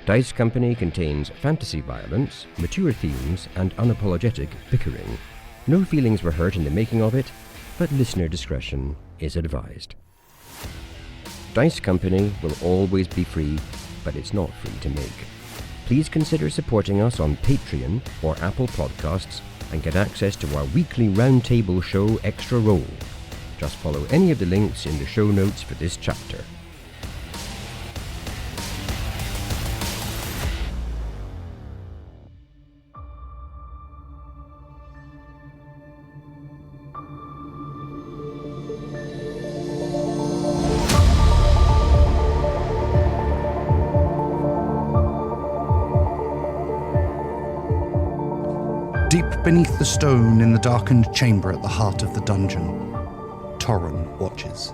Dice Company contains fantasy violence, mature themes, and unapologetic bickering. No feelings were hurt in the making of it, but listener discretion is advised. Dice Company will always be free, but it's not free to make. Please consider supporting us on Patreon or Apple Podcasts and get access to our weekly roundtable show Extra Roll. Just follow any of the links in the show notes for this chapter. Deep beneath the stone in the darkened chamber at the heart of the dungeon, Thoren watches.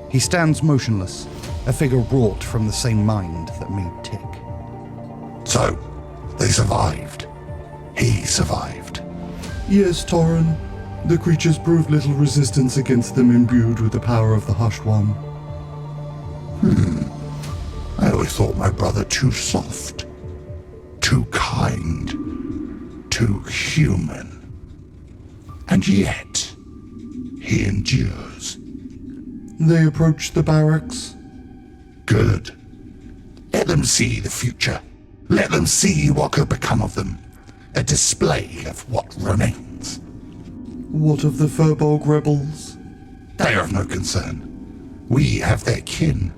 He stands motionless, a figure wrought from the same mind that made Tick. So, they survived. He survived. Yes, Thoren. The creatures proved little resistance against them imbued with the power of the Hushed One. I always thought my brother too soft, too kind, too human. And yet, he endures. They approached the barracks. Good. Let them see the future. Let them see what could become of them. A display of what remains. What of the Furbolg rebels? They are of no concern. We have their kin.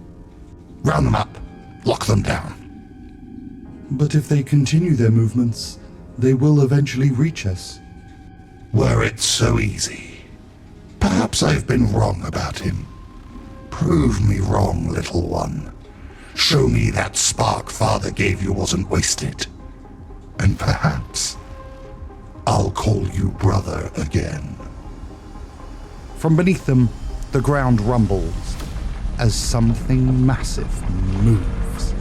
Round them up. Lock them down. But if they continue their movements, they will eventually reach us. Were it so easy. Perhaps I've been wrong about him. Prove me wrong, little one. Show me that spark Father gave you wasn't wasted. And perhaps I'll call you brother again. From beneath them, the ground rumbles as something massive moves.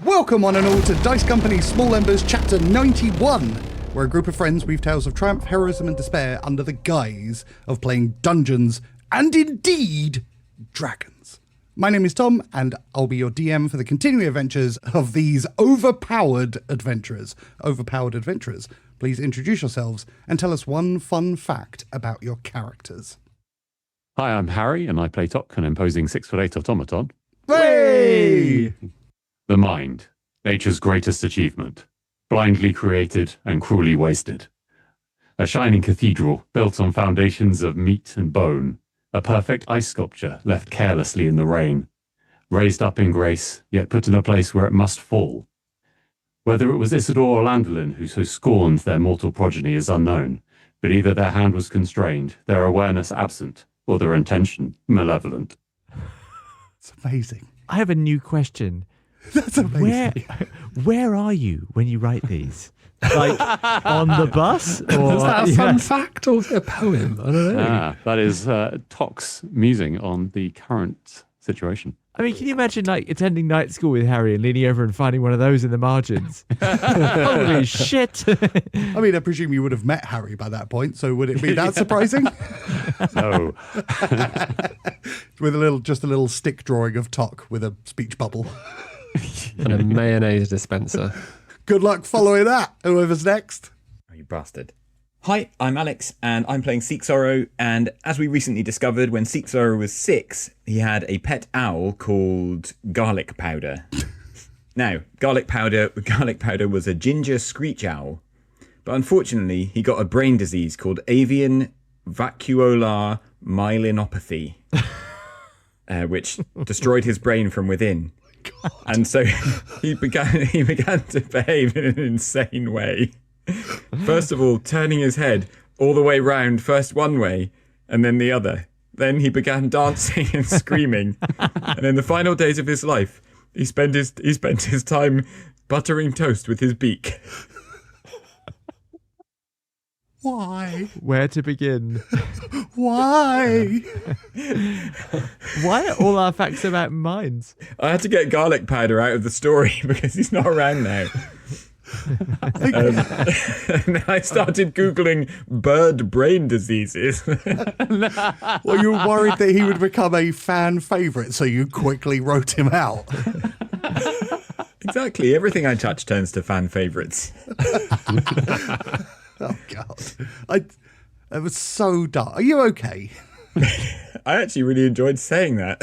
Welcome one and all to Dice Company's Small Embers Chapter 91, where a group of friends weave tales of triumph, heroism and despair under the guise of playing dungeons and indeed dragons. My name is Tom and I'll be your DM for the continuing adventures of these overpowered adventurers. Overpowered adventurers, please introduce yourselves and tell us one fun fact about your characters. Hi, I'm Harry and I play Tock, an imposing 6'8" automaton. Hey! The mind, nature's greatest achievement, blindly created and cruelly wasted. A shining cathedral built on foundations of meat and bone, a perfect ice sculpture left carelessly in the rain, raised up in grace, yet put in a place where it must fall. Whether it was Isidore or Landolin who so scorned their mortal progeny is unknown, but either their hand was constrained, their awareness absent, or their intention malevolent. It's amazing. I have a new question. That's amazing. Where are you when you write these? Like on the bus? Or, is that a fun fact or a poem? I don't know. That is Tock's musing on the current situation. I mean, can you imagine like attending night school with Harry and leaning over and finding one of those in the margins? Holy shit. I mean, I presume you would have met Harry by that point, so would it be that surprising? No. With just a little stick drawing of Tock with a speech bubble. And a mayonnaise dispenser. Good luck following that, whoever's next. Oh, you bastard. Hi, I'm Alex, and I'm playing Seek Sorrow, and as we recently discovered, when Seek Sorrow was 6, he had a pet owl called Garlic Powder. Now, Garlic Powder was a ginger screech owl, but unfortunately, he got a brain disease called avian vacuolar myelinopathy, which destroyed his brain from within. God. And so he began to behave in an insane way. First of all, turning his head all the way round, first one way, and then the other. Then he began dancing and screaming. And in the final days of his life, he spent his time buttering toast with his beak. Why? Where to begin? Why? Why are all our facts about mines? I had to get garlic powder out of the story because he's not around now. And I started Googling bird brain diseases. Well, you were worried that he would become a fan favourite, so you quickly wrote him out. Exactly. Everything I touch turns to fan favourites. Oh, God. It was so dark. Are you okay? I actually really enjoyed saying that.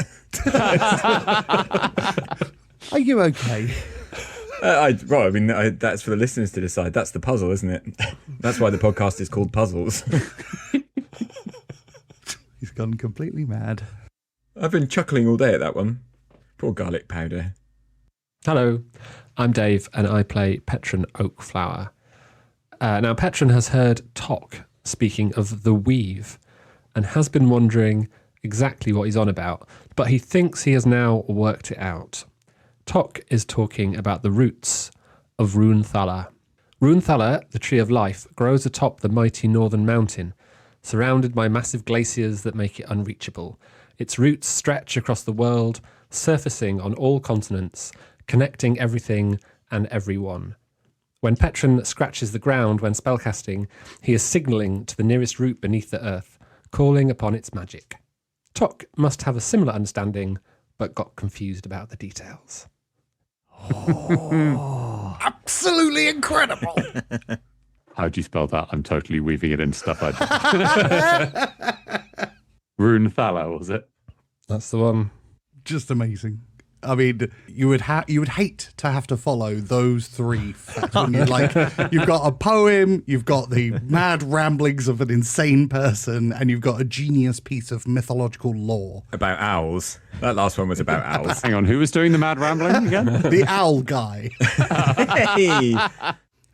Are you okay? That's for the listeners to decide. That's the puzzle, isn't it? That's why the podcast is called Puzzles. He's gone completely mad. I've been chuckling all day at that one. Poor garlic powder. Hello, I'm Dave, and I play Petron Oakflower. Now, Petron has heard Tock speaking of the weave and has been wondering exactly what he's on about, but he thinks he has now worked it out. Tock is talking about the roots of Runethala. Runethala, the tree of life, grows atop the mighty northern mountain, surrounded by massive glaciers that make it unreachable. Its roots stretch across the world, surfacing on all continents, connecting everything and everyone. When Petron scratches the ground when spellcasting, he is signalling to the nearest root beneath the earth, calling upon its magic. Tock must have a similar understanding, but got confused about the details. Oh, absolutely incredible. How'd you spell that? I'm totally weaving it into stuff I did. Runethala, was it? That's the one. Just amazing. I mean, you would hate to have to follow those three facts. When you're like, you've got a poem, you've got the mad ramblings of an insane person, and you've got a genius piece of mythological lore. About owls. That last one was about owls. Hang on, who was doing the mad rambling again? The owl guy. Hey!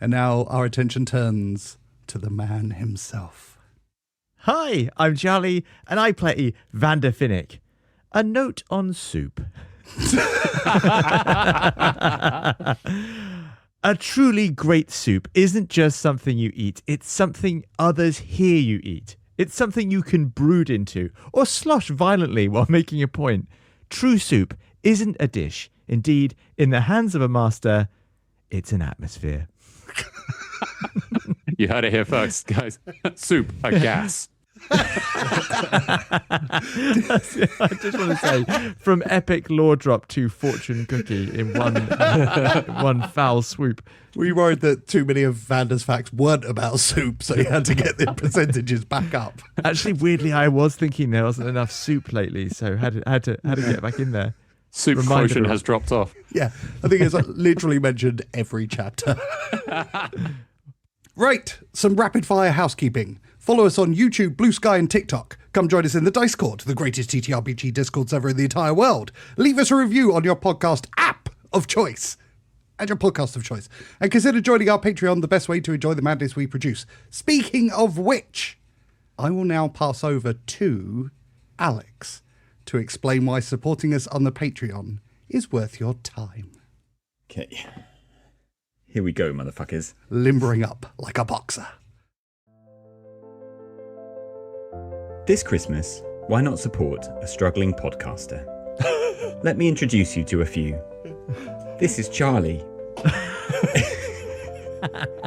And now our attention turns to the man himself. Hi, I'm Charlie, and I play Vander Finnick. A note on soup. A truly great soup isn't just something you eat, it's something others hear you eat. It's something you can brood into or slosh violently while making a point. True soup isn't a dish. Indeed, in the hands of a master, it's an atmosphere. You heard it here first, guys. Soup, a gas. I just want to say, from epic lore drop to fortune cookie in one foul swoop. We worried that too many of Vander's facts weren't about soup, so you had to get the percentages back up. Actually, weirdly, I was thinking there wasn't enough soup lately, so had to get back in there. Soup quotient has dropped off. Yeah, I think it's literally mentioned every chapter. Right, some rapid fire housekeeping. Follow us on YouTube, Blue Sky and TikTok. Come join us in the Dice Court, the greatest TTRPG Discord server in the entire world. Leave us a review on your podcast app of choice. And your podcast of choice. And consider joining our Patreon, the best way to enjoy the madness we produce. Speaking of which, I will now pass over to Alex to explain why supporting us on the Patreon is worth your time. Okay. Here we go, motherfuckers. Limbering up like a boxer. This Christmas, why not support a struggling podcaster? Let me introduce you to a few. This is Charlie.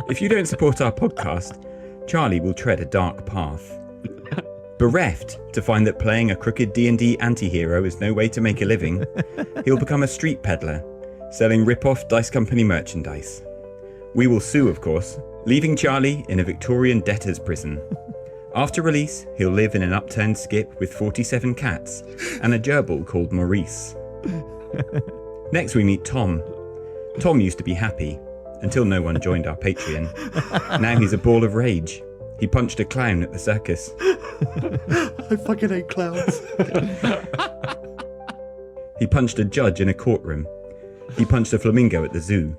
If you don't support our podcast, Charlie will tread a dark path. Bereft to find that playing a crooked D&D anti-hero is no way to make a living, he'll become a street peddler, selling rip-off Dice Company merchandise. We will sue, of course, leaving Charlie in a Victorian debtor's prison. After release, he'll live in an upturned skip with 47 cats and a gerbil called Maurice. Next we meet Tom. Tom used to be happy, until no one joined our Patreon. Now he's a ball of rage. He punched a clown at the circus. I fucking hate clowns. He punched a judge in a courtroom. He punched a flamingo at the zoo.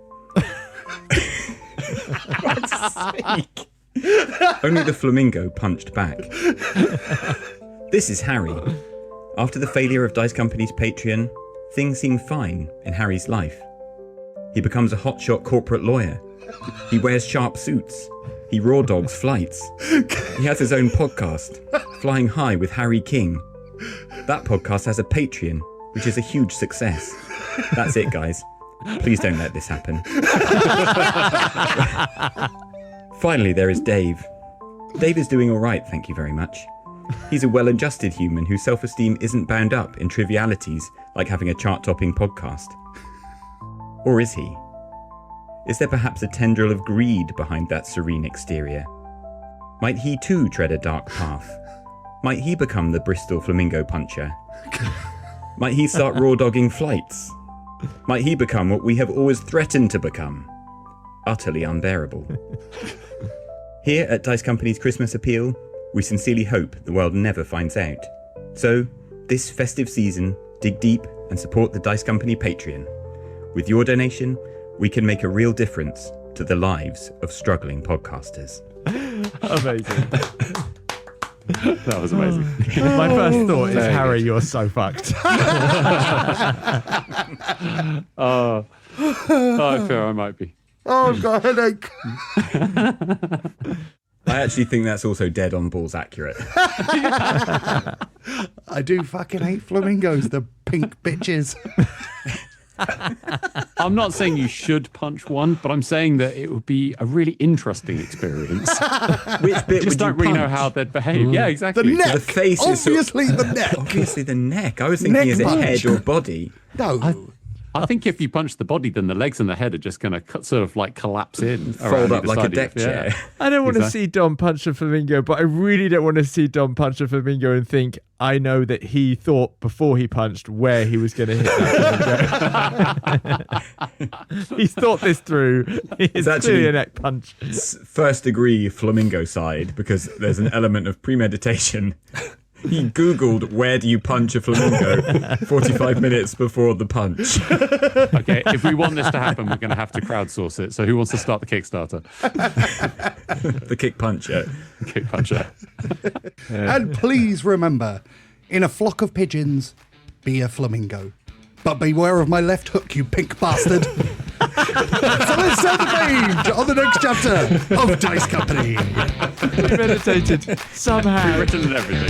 For God's sake. Only the flamingo punched back. This is Harry. After the failure of Dice Company's Patreon, things seem fine in Harry's life. He becomes a hotshot corporate lawyer. He wears sharp suits. He raw dogs flights. He has his own podcast, Flying High with Harry King. That podcast has a Patreon, which is a huge success. That's it, guys. Please don't let this happen. Finally, there is Dave. Dave is doing all right, thank you very much. He's a well-adjusted human whose self-esteem isn't bound up in trivialities like having a chart-topping podcast. Or is he? Is there perhaps a tendril of greed behind that serene exterior? Might he too tread a dark path? Might he become the Bristol flamingo puncher? Might he start raw-dogging flights? Might he become what we have always threatened to become? Utterly unbearable. Here at Dice Company's Christmas Appeal, we sincerely hope the world never finds out. So, this festive season, dig deep and support the Dice Company Patreon. With your donation, we can make a real difference to the lives of struggling podcasters. Amazing. That was amazing. My first thought is, Harry, you're so fucked. I fear I might be. Oh, I've got a headache. I actually think that's also dead on balls accurate. I do fucking hate flamingos, the pink bitches. I'm not saying you should punch one, but I'm saying that it would be a really interesting experience. Which bit Just would don't you really know punch? how they'd behave. Yeah, The exactly. neck. The face is Obviously the neck. Obviously the neck. I was thinking, Neck is it punch. head or body? No. I think if you punch the body, then the legs and the head are just going to sort of like collapse in. Fold around up either like a side of deck you. chair. I don't want to Exactly. see Dom punch a flamingo, but I really don't want to see Dom punch a flamingo and think, I know that he thought before he punched where he was going to hit that flamingo. He's thought this through. It's actually- clearly a neck punch. First degree flamingo side, because there's an element of premeditation. He Googled, where do you punch a flamingo 45 minutes before the punch. Okay, if we want this to happen, we're going to have to crowdsource it. So who wants to start the Kickstarter? The kick puncher. Kick puncher. And please remember, in a flock of pigeons, be a flamingo. But beware of my left hook, you pink bastard. So let's set the page on the next chapter of Dice Company. Premeditated somehow. Written and everything.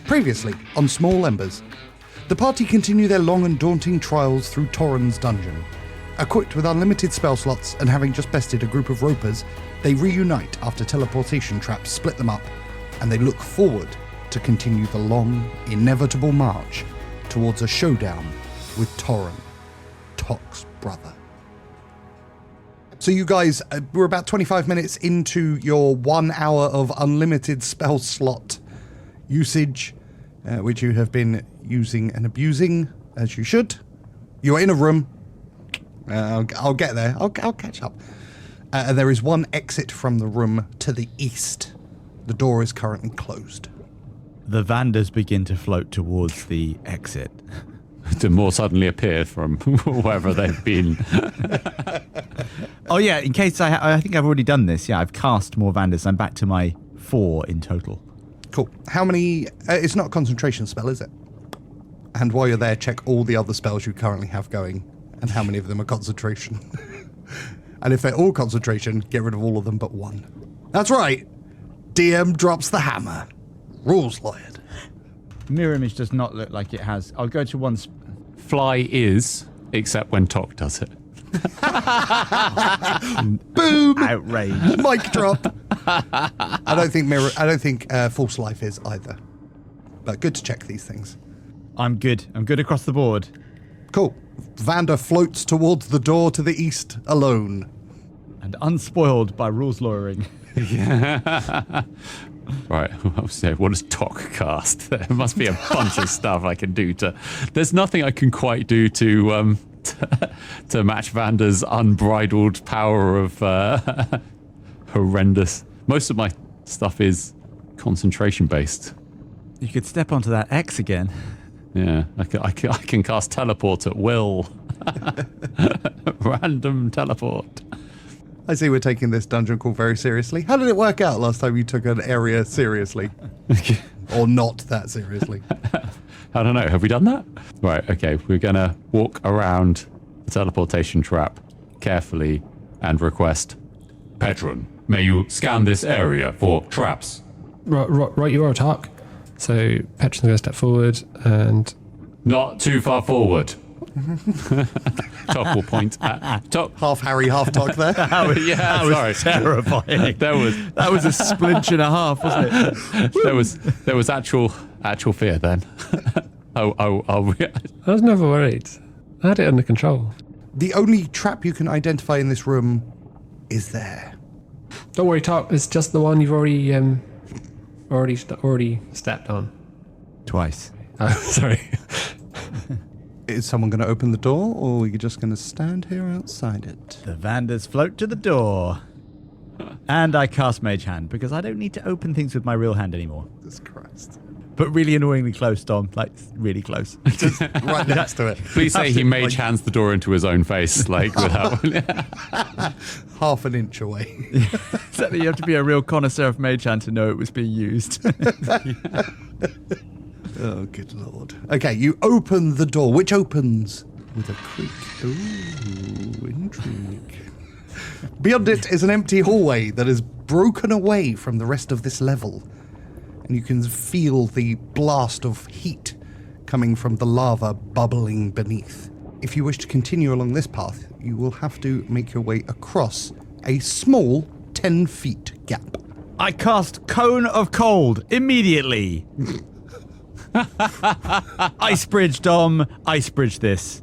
Previously on Small Embers, the party continue their long and daunting trials through Thoren's dungeon. Equipped with unlimited spell slots and having just bested a group of ropers, they reunite after teleportation traps split them up, and they look forward to continue the long, inevitable march towards a showdown with Thoren, Tock's brother. So you guys, we're about 25 minutes into your 1 hour of unlimited spell slot usage, which you have been using and abusing, as you should. You're in a room. I'll get there. I'll catch up. And there is one exit from the room to the east. The door is currently closed. The Vanders begin to float towards the exit. To more suddenly appear from wherever they've been. Oh yeah, in case I think I've already done this. Yeah, I've cast more Vanders. I'm back to my 4 in total. Cool. How many... it's not a concentration spell, is it? And while you're there, check all the other spells you currently have going and how many of them are concentration. And if they're all concentration, get rid of all of them but one. That's right. DM drops the hammer. Rules lawyered. Mirror image does not look like it has. I'll go to one. Fly is, except when Tock does it. Boom! Outrage. Mic drop. I don't think false life is either. But good to check these things. I'm good. I'm good across the board. Cool. Vander floats towards the door to the east alone. And unspoiled by rules lawyering. Right, what does Tock cast? There must be a bunch of stuff I can do to... There's nothing I can quite do to to match Vanda's unbridled power of horrendous. Most of my stuff is concentration based. You could step onto that X again. Yeah, I can cast teleport at will. Random teleport. I see we're taking this dungeon call very seriously. How did it work out last time you took an area seriously? Or not that seriously? I don't know. Have we done that? Right, okay. We're going to walk around the teleportation trap carefully and request, Petron, may you scan this area for traps. Right, you are, Tock. So Petron's going to step forward and... Not too far forward. Tock will point at Tock. Half Harry, half Tock there. That was Terrifying. That was a splinch and a half, wasn't it? there was actual fear then. I was never worried. I had it under control. The only trap you can identify in this room is there. Don't worry, Tock. It's just the one you've already stepped on. Twice. Oh, sorry. Is someone going to open the door, or are you just going to stand here outside it? The Vanders float to the door. And I cast Mage Hand, because I don't need to open things with my real hand anymore. Jesus Christ. But really annoyingly close, Dom. Like, really close. Just right next to it. Please say he mage hands the door into his own face, like without... Half an inch away. Exactly, you have to be a real connoisseur of Mage Hand to know it was being used. Oh, good lord. Okay, you open the door, which opens with a creak. Ooh, intrigue. Beyond it is an empty hallway that is broken away from the rest of this level. And you can feel the blast of heat coming from the lava bubbling beneath. If you wish to continue along this path, you will have to make your way across a small 10 feet gap. I cast Cone of Cold immediately. Ice bridge, Dom. Ice bridge this.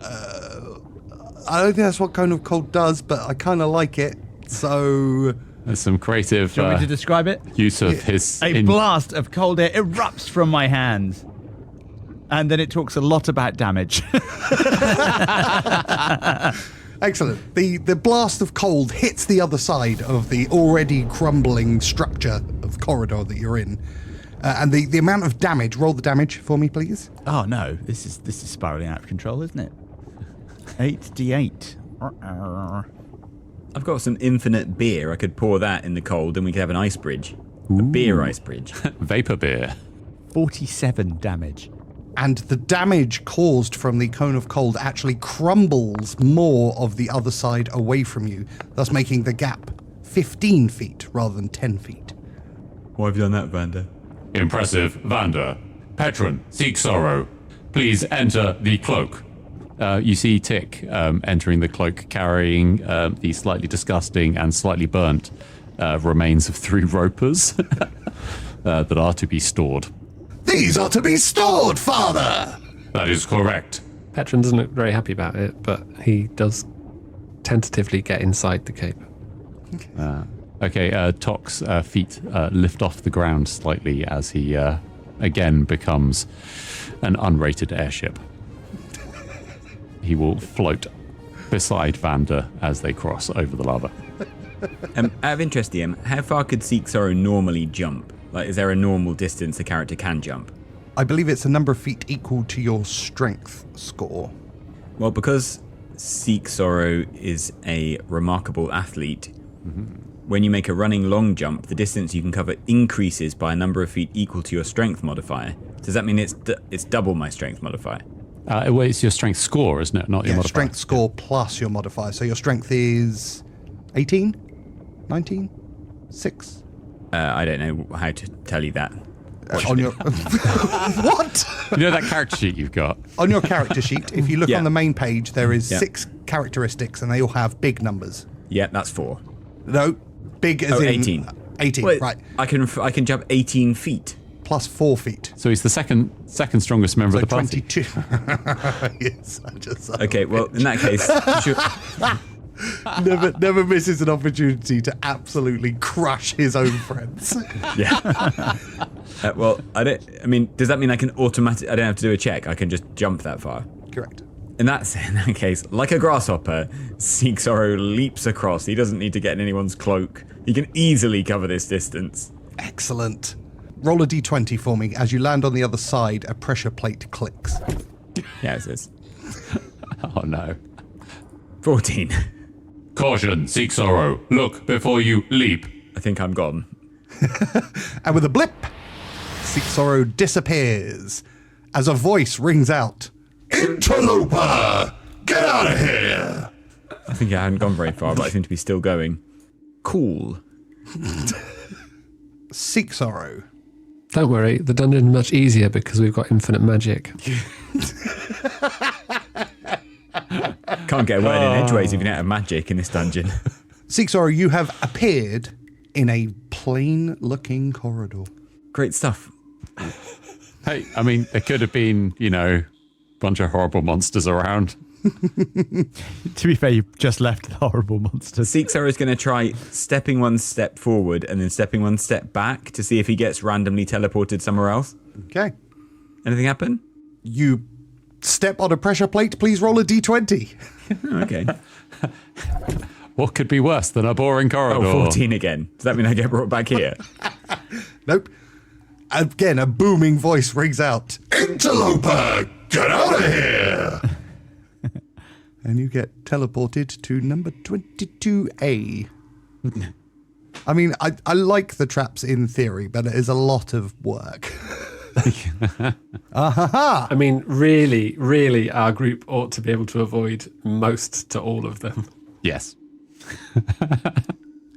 I don't think that's what Cone of Cold does, but I kind of like it. So... There's some creative Do you want me to describe it? use of his... A blast of cold air erupts from my hands. And then it talks a lot about damage. Excellent. The blast of cold hits the other side of the already crumbling structure of corridor that you're in. And the amount of damage, roll the damage for me, please. Oh no, this is spiraling out of control, isn't it? 8d8. I've got some infinite beer. I could pour that in the cold and we could have an ice bridge. A beer ice bridge. Vapor beer. 47 damage. And the damage caused from the Cone of Cold actually crumbles more of the other side away from you, thus making the gap 15 feet rather than 10 feet. Why have you done that, Vanda? Impressive, Vanda. Petron, seek sorrow. Please enter the cloak. You see Tick entering the cloak carrying the slightly disgusting and slightly burnt remains of 3 ropers that are to be stored. These are to be stored, Father! That is correct. Petron doesn't look very happy about it, but he does tentatively get inside the cape. Okay, Tock's feet lift off the ground slightly as he again becomes an unrated airship. He will float beside Vanda as they cross over the lava. Out of interest, DM, how far could Seek Sorrow normally jump? Like, is there a normal distance a character can jump? I believe it's a number of feet equal to your strength score. Well, because Seek Sorrow is a remarkable athlete, when you make a running long jump, the distance you can cover increases by a number of feet equal to your strength modifier. Does that mean it's double my strength modifier? Well, it's your strength score, isn't it? Not your modifier. Strength score plus your modifier. So your strength is 18? 19? 6? I don't know how to tell you that. On your what? You know that character sheet you've got? On your character sheet, if you look Yeah. on the main page, there is Yeah. 6 characteristics, and they all have big numbers. Yeah, that's 4. No, big as in 18. 18, Well, right? I can jump 18 feet. Plus 4 feet. So he's the second strongest member So of the party. 22. Yes, I just Okay, well, in that case, never misses an opportunity to absolutely crush his own friends. yeah. Well, does that mean I can I don't have to do a check? I can just jump that far? Correct. In that case, like a grasshopper, Seek Sorrow leaps across. He doesn't need to get in anyone's cloak. He can easily cover this distance. Excellent. Roll a d20 for me. As you land on the other side, a pressure plate clicks. Yeah, it is. Oh no. 14. Caution, Seek Sorrow. Look before you leap. I think I'm gone. And with a blip, Seek Sorrow disappears as a voice rings out. Interloper! Get out of here! I think I hadn't gone very far, but I seem to be still going. Cool. Seek Sorrow. Don't worry, the dungeon's much easier because we've got infinite magic. Can't get a word in edgeways if you don't have magic in this dungeon. Seek Sorrow, you have appeared in a plain-looking corridor. Great stuff. Hey, I mean, there could have been, a bunch of horrible monsters around. To be fair, you just left the horrible monsters. Seek Sorrow is going to try stepping one step forward and then stepping one step back to see if he gets randomly teleported somewhere else. Okay. Anything happen? You step on a pressure plate. Please roll a d20. Oh, okay. What could be worse than a boring corridor? Oh, 14 again. Does that mean I get brought back here? Nope. Again, a booming voice rings out. Interloper! Get out of here! And you get teleported to number 22A. I mean, I like the traps in theory, but it is a lot of work. I mean, really, our group ought to be able to avoid most to all of them. Yes.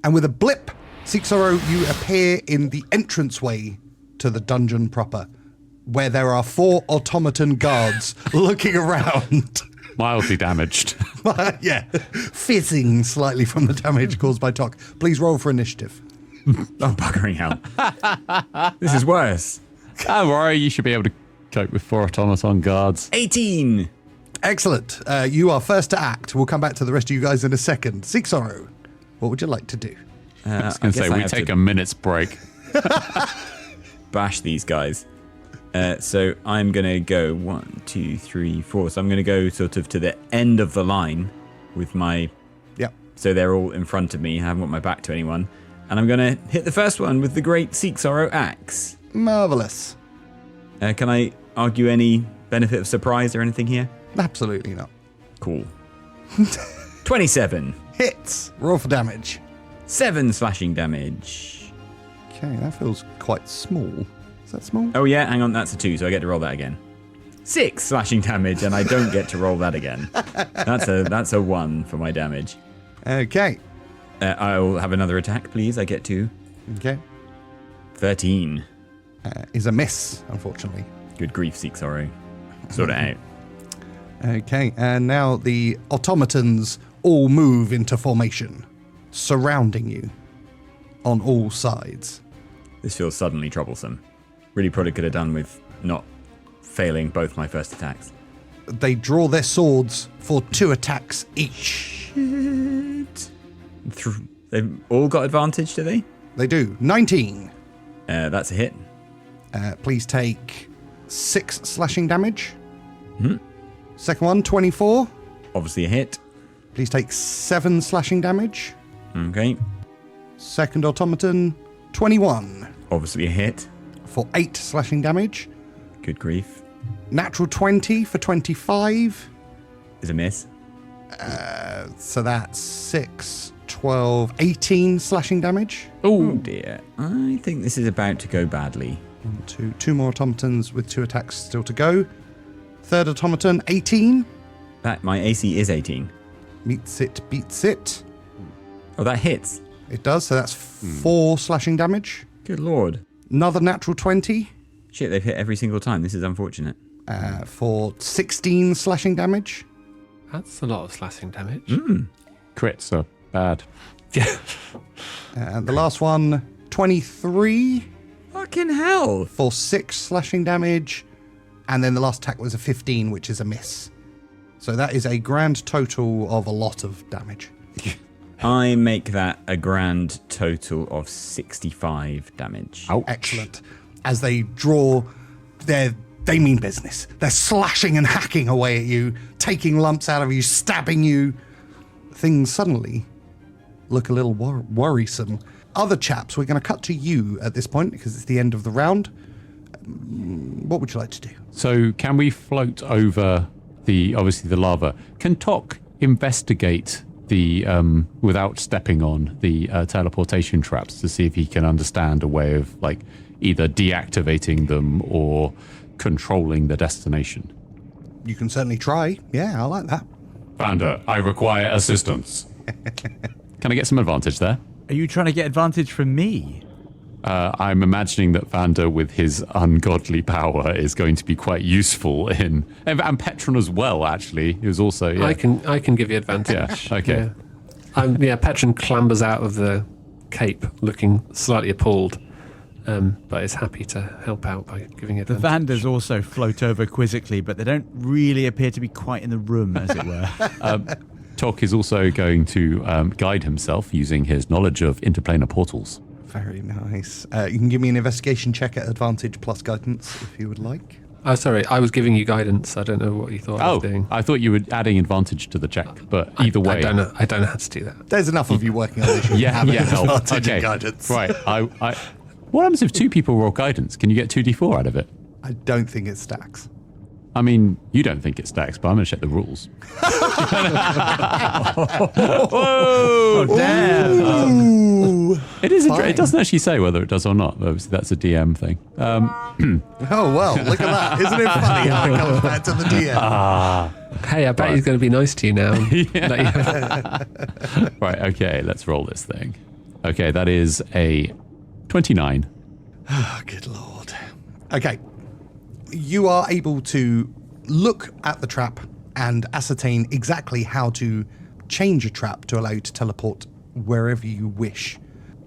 And with a blip, Seek Sorrow, you appear in the entranceway to the dungeon proper, where there are 4 automaton guards looking around. Mildly damaged. Yeah, fizzing slightly from the damage caused by Tock. Please roll for initiative. Oh, buggering hell. This is worse. Don't worry, you should be able to cope with 4 automaton guards. 18. Excellent. You are first to act. We'll come back to the rest of you guys in a second. Seek Sorrow, what would you like to do? I was going to say, we take a minute's break. Bash these guys. So I'm going to go 1, 2, 3, 4. So I'm going to go sort of to the end of the line with my... Yep. So they're all in front of me. I haven't got my back to anyone. And I'm going to hit the first one with the great Seek Sorrow axe. Marvellous. Can I argue any benefit of surprise or anything here? Absolutely not. Cool. 27. Hits. Roll for damage. 7 slashing damage. Okay, that feels quite small. Is that small? Oh yeah, hang on, that's a 2, so I get to roll that again. 6 slashing damage, and I don't get to roll that again. That's a 1 for my damage. Okay. I'll have another attack, please. I get to Okay. 13. Is a miss, unfortunately. Good grief, Seek Sorrow. Sort it out. Okay, and now the automatons all move into formation, surrounding you on all sides. This feels suddenly troublesome. Really probably could have done with not failing both my first attacks. They draw their swords for 2 attacks each. They've all got advantage, do they? They do. 19. That's a hit. Please take 6 slashing damage. Hmm. Second one, 24. Obviously a hit. Please take 7 slashing damage. Okay. Second automaton, 21. Obviously a hit. For 8 slashing damage. Good grief. Natural 20 for 25. Is a miss. So that's 6, 12, 18 slashing damage. Oh dear. I think this is about to go badly. 2 more automatons with 2 attacks still to go. Third automaton, 18. My AC is 18. Meets it, beats it. Oh, that hits. It does, so that's 4 slashing damage. Good lord. Another natural 20 Shit, they've hit every single time. This is unfortunate. for 16 slashing damage. That's a lot of slashing damage. Crits are bad. Yeah. The last one, 23 Fucking hell. for 6 slashing damage. And then the last attack was a 15, which is a miss. So that is a grand total of a lot of damage. I make that a grand total of 65 damage. Ouch. Excellent. As they draw their They mean business. They're slashing and hacking away at you, taking lumps out of you, stabbing you. Things suddenly look a little worrisome. Other chaps, we're going to cut to you at this point because it's the end of the round. What would you like to do? So can we float over obviously the lava? Can Tock investigate the, without stepping on the teleportation traps to see if he can understand a way of like either deactivating them or controlling the destination? You can certainly try. Yeah, I like that. Vander, I require assistance. Can I get some advantage there? Are you trying to get advantage from me? I'm imagining that Vander, with his ungodly power, is going to be quite useful in, and Petron as well. Actually, he was also. Yeah. I can give you advantage. Yeah. Okay. Petron clambers out of the cape, looking slightly appalled, but is happy to help out by giving advantage. The Vanders also float over quizzically, but they don't really appear to be quite in the room, as it were. Tock is also going to guide himself using his knowledge of interplanar portals. Very nice. You can give me an investigation check at advantage plus guidance if you would like. Oh, sorry, I was giving you guidance. I don't know what you thought I was doing. I thought you were adding advantage to the check, but either way. I don't know how to do that. There's enough of you working on this. Yeah. Advantage Okay. and guidance. Right. What happens if two people roll guidance? Can you get 2d4 out of it? I don't think it stacks. I mean, you don't think it stacks, but I'm going to check the rules. Oh, damn. It is. It doesn't actually say whether it does or not. Obviously, that's a DM thing. Oh, well, look at that. Isn't it funny how it comes back to the DM? Hey, I bet he's going to be nice to you now. Right, okay, let's roll this thing. Okay, that is a 29. Oh, good Lord. Okay. You are able to look at the trap and ascertain exactly how to change a trap to allow you to teleport wherever you wish.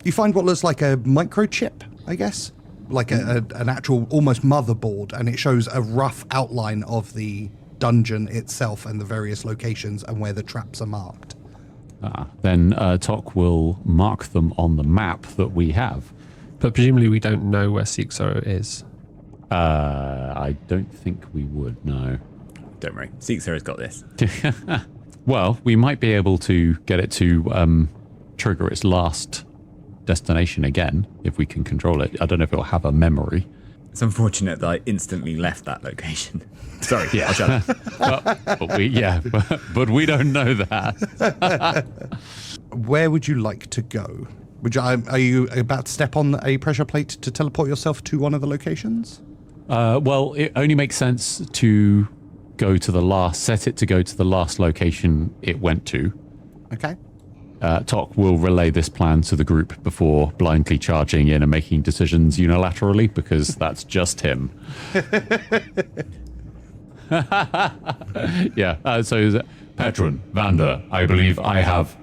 You find what looks like a microchip, I guess, like an actual almost motherboard, and it shows a rough outline of the dungeon itself and the various locations and where the traps are marked. Then Tock will mark them on the map that we have. But presumably we don't know where Seeksoro is. I don't think we would, no. Don't worry, Seeksoro's got this. Well, we might be able to get it to trigger its last destination again, if we can control it. I don't know if it'll have a memory. It's unfortunate that I instantly left that location. Sorry, Yeah. I'll shut up. but we don't know that. Where would you like to go? Are you about to step on a pressure plate to teleport yourself to one of the locations? Well, it only makes sense to go to the last location it went to. Okay. Tock will relay this plan to the group before blindly charging in and making decisions unilaterally, because that's just him. Yeah, so Petron, Vander, I believe I have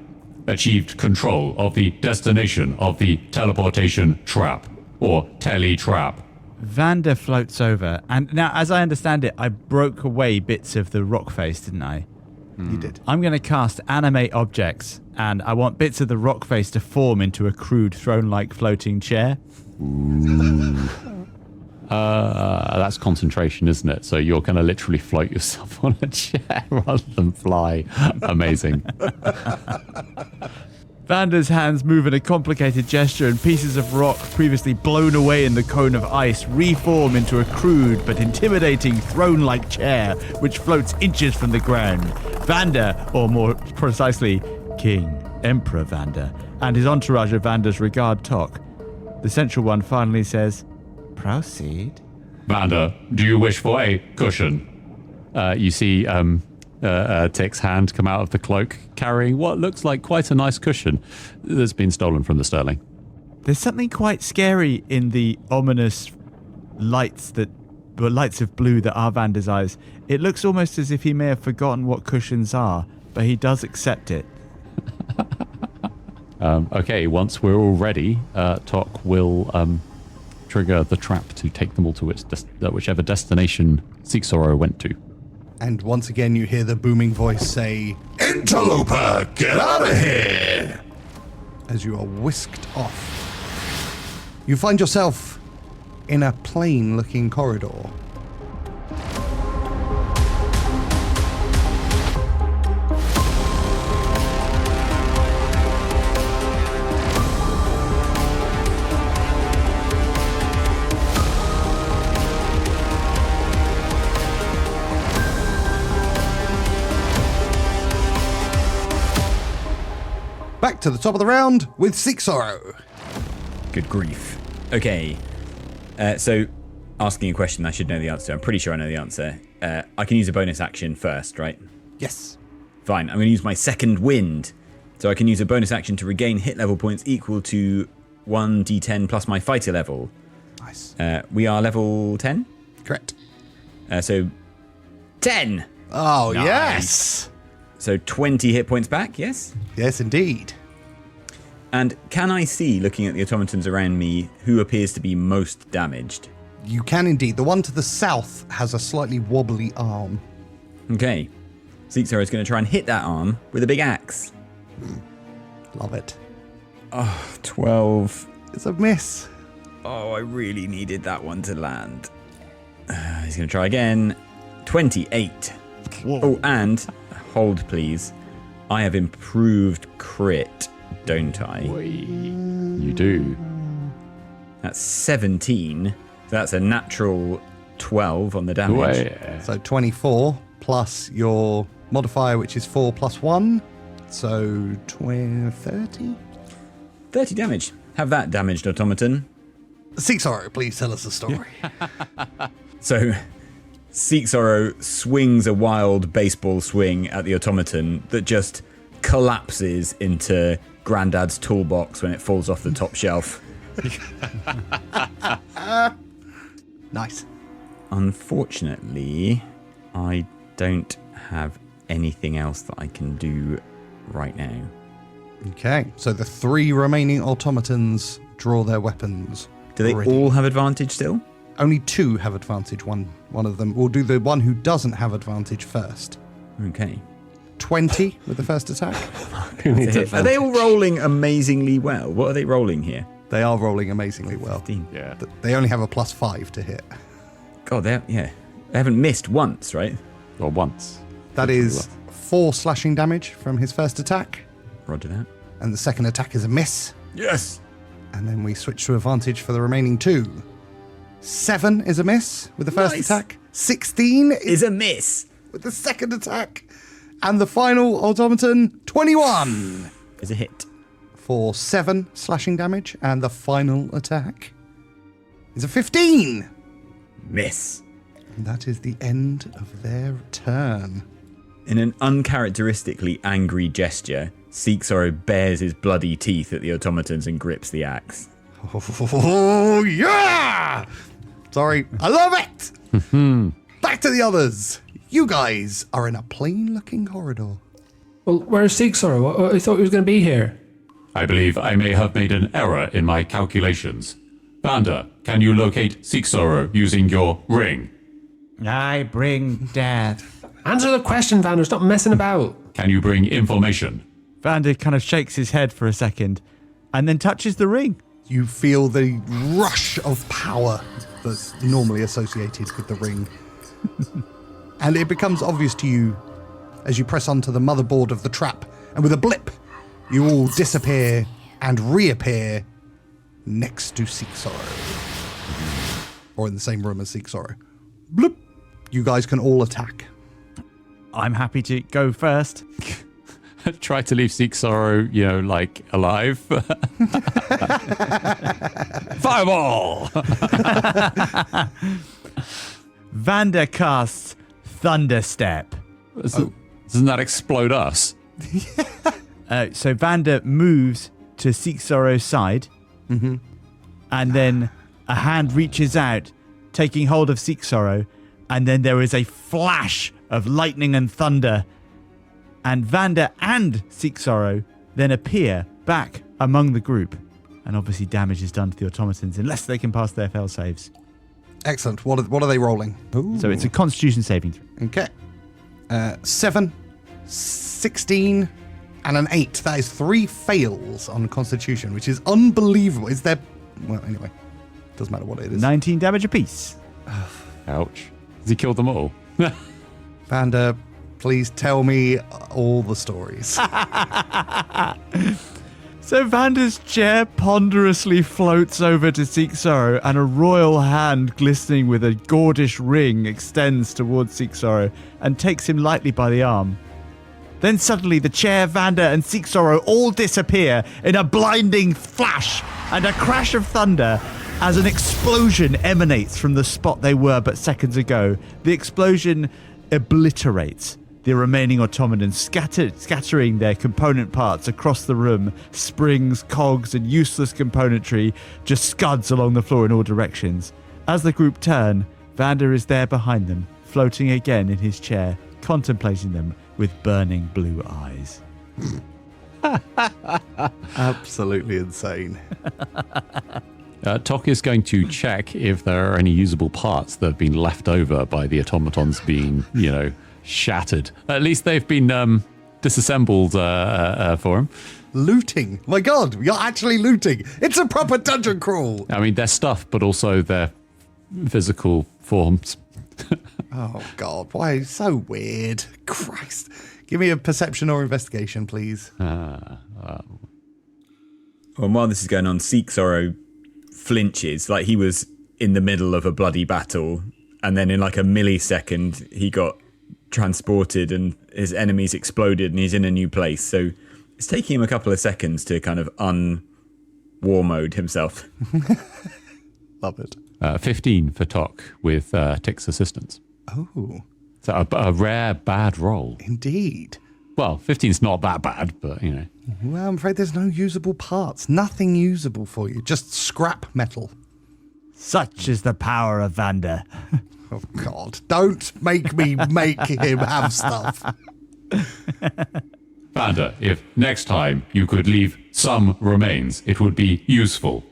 achieved control of the destination of the teleportation trap, or teletrap. Vander floats over, and now, as I understand it, I broke away bits of the rock face, didn't I? You did. I'm going to cast Animate Objects, and I want bits of the rock face to form into a crude throne-like floating chair. Ooh. That's concentration, isn't it? So you're going to literally float yourself on a chair rather than fly. Amazing. Vander's hands move in a complicated gesture, and pieces of rock previously blown away in the cone of ice reform into a crude but intimidating throne-like chair which floats inches from the ground. Vander, or more precisely, King, Emperor Vander, and his entourage of Vanders regard Tock. The central one finally says, "Proceed." Vander, do you wish for a cushion? You see Tick's hand come out of the cloak, carrying what looks like quite a nice cushion that's been stolen from the Sterling. There's something quite scary in the ominous lights of blue that are Vander's eyes. It looks almost as if he may have forgotten what cushions are, but he does accept it. Okay, once we're all ready, Tock will trigger the trap to take them all to its whichever destination Seeksoro went to. And once again, you hear the booming voice say, Interloper, get out of here! as you are whisked off. You find yourself in a plain-looking corridor. back to the top of the round with Seek Sorrow. Good grief. Okay. So, asking a question I should know the answer to. I'm pretty sure I know the answer. I can use a bonus action first, right? Yes. Fine. I'm going to use my second wind. So I can use a bonus action to regain hit level points equal to 1d10 plus my fighter level. Nice. We are level 10? Correct. So 10. Oh, Nice. yes. So 20 hit points back, yes? Yes, indeed. And can I see, looking at the automatons around me, who appears to be most damaged? You can indeed. The one to the south has a slightly wobbly arm. Okay. Zeexar is going to try and hit that arm with a big axe. Love it. Oh, 12. It's a miss. Oh, I really needed that one to land. He's going to try again. 28. Whoa. Oh, and hold, please. I have improved crit, don't I? You do. That's 17. So that's a natural 12 on the damage. Way. So 24 plus your modifier, which is 4 plus 1. So 30? 30 damage. Have that damaged automaton. Seek Sorrow, please tell us the story. So, Seek Sorrow swings a wild baseball swing at the automaton that just collapses into Grandad's toolbox when it falls off the top shelf. Nice. Unfortunately, I don't have anything else that I can do right now. Okay, so the 3 remaining automatons draw their weapons. Do they Already. all have advantage still? Only 2 have advantage. One of them. We'll do the one who doesn't have advantage first. Okay. 20 with the first attack. Who needs Are they all rolling amazingly well? What are they rolling here? They are rolling amazingly well. 15. Yeah. They only have a +5 to hit. God, they haven't missed once, right? Well, once. That is 4 slashing damage from his first attack. Roger that. And the second attack is a miss. Yes. And then we switch to advantage for the remaining 2. 7 is a miss with the first Nice. attack. 16 Is a miss. with the second attack. And the final automaton, 21 Is a hit. for 7 slashing damage. And the final attack is a 15. Miss. And that is the end of their turn. In an uncharacteristically angry gesture, Seek Sorrow bares his bloody teeth at the automatons and grips the axe. Oh, yeah! Sorry, I love it! Back to the others. You guys are in a plain-looking corridor. Well, where's Seek Sorrow? I thought he was going to be here. I believe I may have made an error in my calculations. Vander, can you locate Seek Sorrow using your ring? I bring death. Answer the question, Vander. Stop messing about. Can you bring information? Vander kind of shakes his head for a second and then touches the ring. You feel the rush of power that's normally associated with the ring. And it becomes obvious to you as you press onto the motherboard of the trap, and with a blip, you all disappear and reappear next to Seek Sorrow. Or in the same room as Seek Sorrow. Bloop. You guys can all attack. I'm happy to go first. Try to leave Seek Sorrow, alive. Fireball! Vander casts Thunderstep. Doesn't that explode us? So Vander moves to Seek Sorrow's side, and then a hand reaches out, taking hold of Seek Sorrow, and then there is a flash of lightning and thunder, and Vander and Seek Sorrow then appear back among the group, and obviously damage is done to the automatons unless they can pass their fail saves. Excellent. What are they rolling? So it's a Constitution saving throw. Okay. 7, 16, and an 8. That is 3 fails on Constitution, which is unbelievable. Is there... Well, anyway. Doesn't matter what it is. 19 damage apiece. Ouch. Has he killed them all? Vander, please tell me all the stories. So Vander's chair ponderously floats over to Seek Sorrow, and a royal hand glistening with a gaudish ring extends towards Seek Sorrow and takes him lightly by the arm. Then suddenly the chair, Vander, and Seek Sorrow all disappear in a blinding flash and a crash of thunder as an explosion emanates from the spot they were but seconds ago. The explosion obliterates the remaining automatons, scattering their component parts across the room. Springs, cogs, and useless componentry just scuds along the floor in all directions. As the group turn, Vander is there behind them, floating again in his chair, contemplating them with burning blue eyes. Absolutely insane. Tock is going to check if there are any usable parts that have been left over by the automatons being, shattered. At least they've been disassembled for him. Looting. My God, you're actually looting. It's a proper dungeon crawl. I mean, their stuff, but also their physical forms. Oh, God, why? So weird. Christ. Give me a perception or investigation, please. Well, while this is going on, Seek Sorrow flinches, like he was in the middle of a bloody battle, and then in like a millisecond he got transported and his enemies exploded and he's in a new place. So it's taking him a couple of seconds to kind of un-war mode himself. Love it. 15 for Tock with Tick's assistance. Oh. So a rare bad roll. Indeed. Well, 15's not that bad, but, Well, I'm afraid there's no usable parts. Nothing usable for you. Just scrap metal. Such is the power of Vander. Oh, God. Don't make me make him have stuff. Vander, if next time you could leave some remains, it would be useful.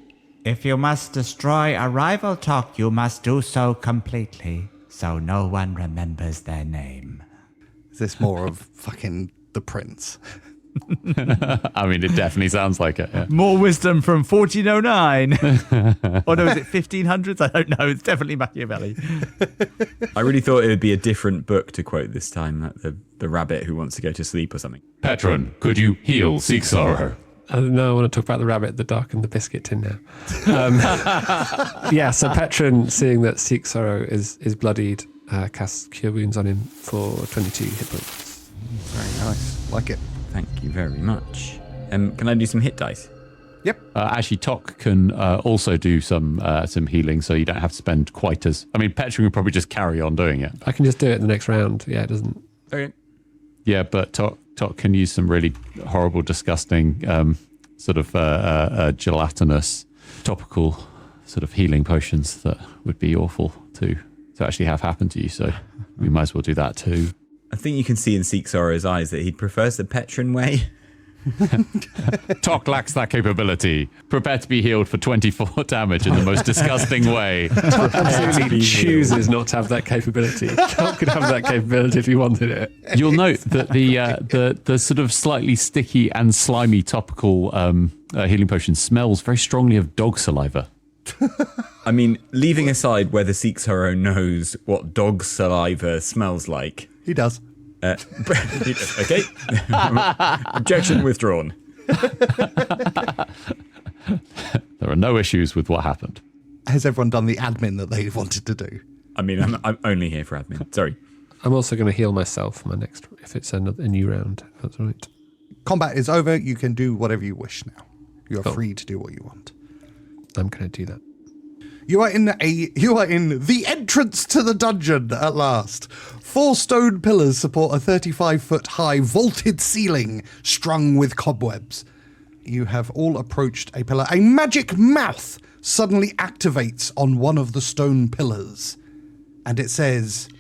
If you must destroy a rival Tock, you must do so completely, so no one remembers their name. Is this more of fucking the prince? I mean, it definitely sounds like it. Yeah. More wisdom from 1409. Or no, is it 1500s? I don't know. It's definitely Machiavelli. I really thought it would be a different book to quote this time, like the rabbit who wants to go to sleep or something. Petron, could you heal Seek Sorrow? No, I want to talk about the rabbit, the duck, and the biscuit tin now. So Petron, seeing that Seek Sorrow is bloodied, casts Cure Wounds on him for 22 hit points. Very nice. Like it. Thank you very much. Can I do some hit dice? Yep. Actually, Tock can also do some healing, so you don't have to spend quite as... I mean, Petron would probably just carry on doing it. I can just do it in the next round. Yeah, it doesn't... Okay. Yeah, but Tock can use some really horrible, disgusting, sort of gelatinous, topical sort of healing potions that would be awful to actually have happen to you, so we might as well do that too. I think you can see in Seek Sorrow's eyes that he prefers the Petron way. Tock lacks that capability. Prepare to be healed for 24 damage in the most disgusting way. Tock absolutely chooses not to have that capability. Tock could have that capability if he wanted it. You'll note that the sort of slightly sticky and slimy topical healing potion smells very strongly of dog saliva. I mean, leaving aside whether Seek Sorrow knows what dog saliva smells like. He does. Okay. Objection withdrawn. There are no issues with what happened. Has everyone done the admin that they wanted to do? I mean, I'm only here for admin. Sorry. I'm also going to heal myself for my next, if it's a new round. That's all right. Combat is over. You can do whatever you wish now. You are free to do what you want. I'm going to do that. You are in the entrance to the dungeon at last. 4 stone pillars support a 35-foot high vaulted ceiling strung with cobwebs. You have all approached a pillar. A magic mouth suddenly activates on one of the stone pillars. And it says,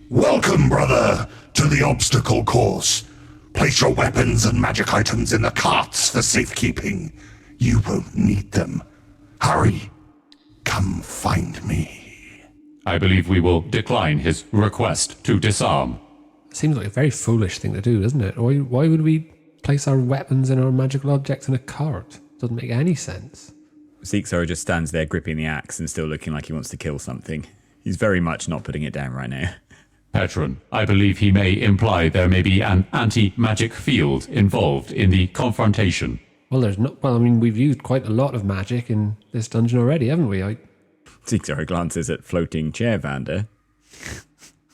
Welcome, brother, to the obstacle course. Place your weapons and magic items in the carts for safekeeping. You won't need them. Hurry. Come find me. I believe we will decline his request to disarm. Seems like a very foolish thing to do, doesn't it? Why would we place our weapons and our magical objects in a cart? Doesn't make any sense. Seek Sorrow just stands there gripping the axe and still looking like he wants to kill something. He's very much not putting it down right now. Petron, I believe he may imply there may be an anti-magic field involved in the confrontation. Well, I mean, we've used quite a lot of magic in this dungeon already, haven't we? Seek Sorrow glances at floating chair Vander.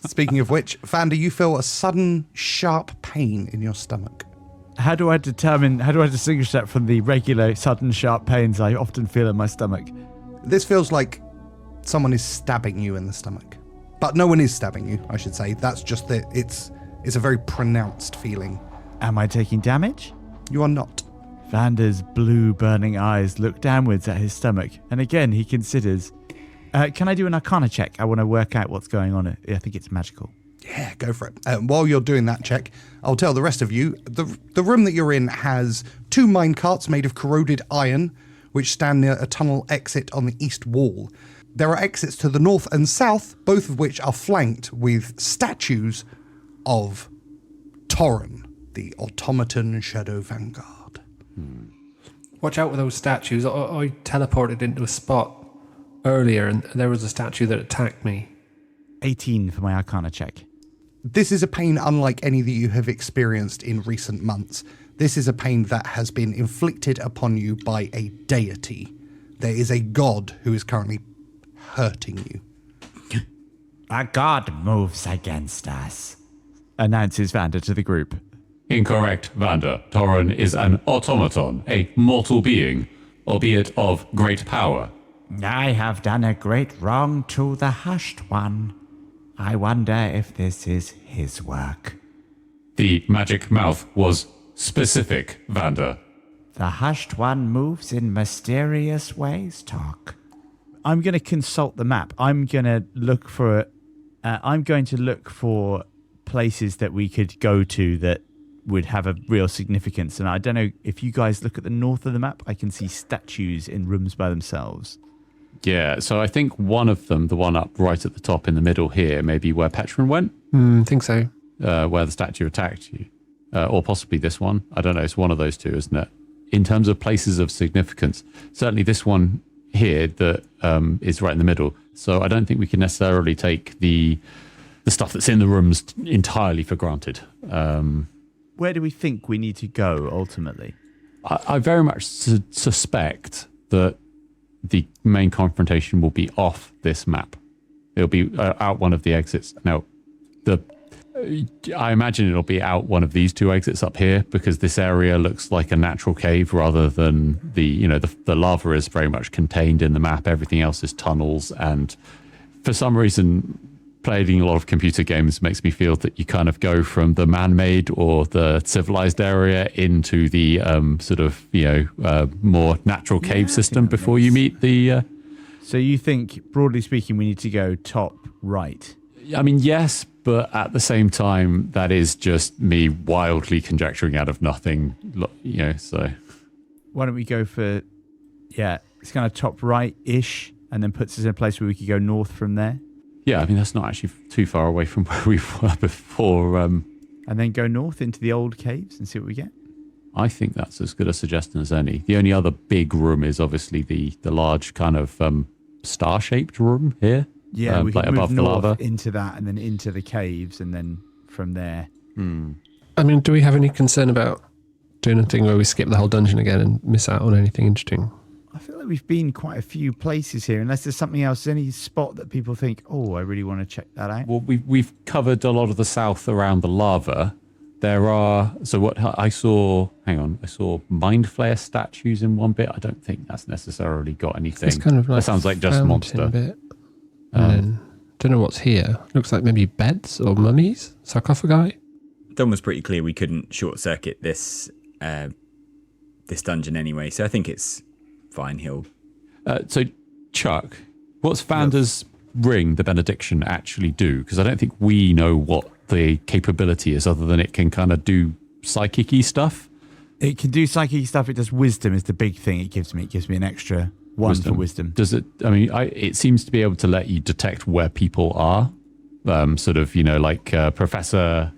Speaking of which, Vander, you feel a sudden, sharp pain in your stomach. How do I distinguish that from the regular, sudden, sharp pains I often feel in my stomach? This feels like someone is stabbing you in the stomach. But no one is stabbing you, I should say. That's just that it's a very pronounced feeling. Am I taking damage? You are not. Vander's blue, burning eyes look downwards at his stomach, and again he considers. Can I do an Arcana check? I want to work out what's going on. I think it's magical. Yeah, go for it. While you're doing that check, I'll tell the rest of you, the room that you're in has 2 minecarts made of corroded iron, which stand near a tunnel exit on the east wall. There are exits to the north and south, both of which are flanked with statues of Thoren, the automaton shadow vanguard. Watch out with those statues. I teleported into a spot earlier and there was a statue that attacked me. 18 for my Arcana check. This is a pain unlike any that you have experienced in recent months. This is a pain that has been inflicted upon you by a deity. There is a god who is currently hurting you. A god moves against us, announces Vander to the group. Incorrect, Vander. Thoren is an automaton, a mortal being, albeit of great power. I have done a great wrong to the Hushed One. I wonder if this is his work. The magic mouth was specific, Vander. The Hushed One moves in mysterious ways, Tock. I'm going to consult the map. I'm going to look for places that we could go to that would have a real significance. And I don't know if you guys look at the north of the map, I can see statues in rooms by themselves. Yeah, so I think one of them, the one up right at the top in the middle here, may be where Petron went. I think so. Where the statue attacked you. Or possibly this one. I don't know, it's one of those two, isn't it? In terms of places of significance, certainly this one here that is right in the middle. So I don't think we can necessarily take the stuff that's in the rooms entirely for granted. Where do we think we need to go, ultimately? I very much suspect that the main confrontation will be off this map. It'll be out one of the exits. Now, I imagine it'll be out one of these 2 exits up here because this area looks like a natural cave rather than the lava is very much contained in the map. Everything else is tunnels, and for some reason, playing a lot of computer games makes me feel that you kind of go from the man-made or the civilized area into the more natural cave system before you meet the... So you think, broadly speaking, we need to go top right? I mean, yes, but at the same time, that is just me wildly conjecturing out of nothing, so... Why don't we go for, it's kind of top right-ish, and then puts us in a place where we could go north from there? Yeah, I mean, that's not actually too far away from where we were before. And then go north into the old caves and see what we get? I think that's as good a suggestion as any. The only other big room is obviously the large kind of star-shaped room here. Yeah, we can above move the north lava. into that and then into the caves and then from there. I mean, do we have any concern about doing a thing where we skip the whole dungeon again and miss out on anything interesting? I feel like we've been quite a few places here, unless there's something else, any spot that people think, oh, I really want to check that out. Well, we've covered a lot of the south around the lava. There are, so what I saw, I saw Mind Flayer statues in one bit. I don't think that's necessarily got anything. It's kind of like that sounds like just monster. Bit. And then, don't know what's here. Looks like maybe beds or mummies, sarcophagi. Don was pretty clear we couldn't short circuit this dungeon anyway, so I think it's fine. So, Chuck, what's Vander's ring, the benediction, actually do? Because I don't think we know what the capability is, other than it can kind of do psychic-y stuff. It can do psychic stuff. It does wisdom is the big thing it gives me. It gives me an extra one for wisdom. Does it? I mean, it seems to be able to let you detect where people are, like Professor.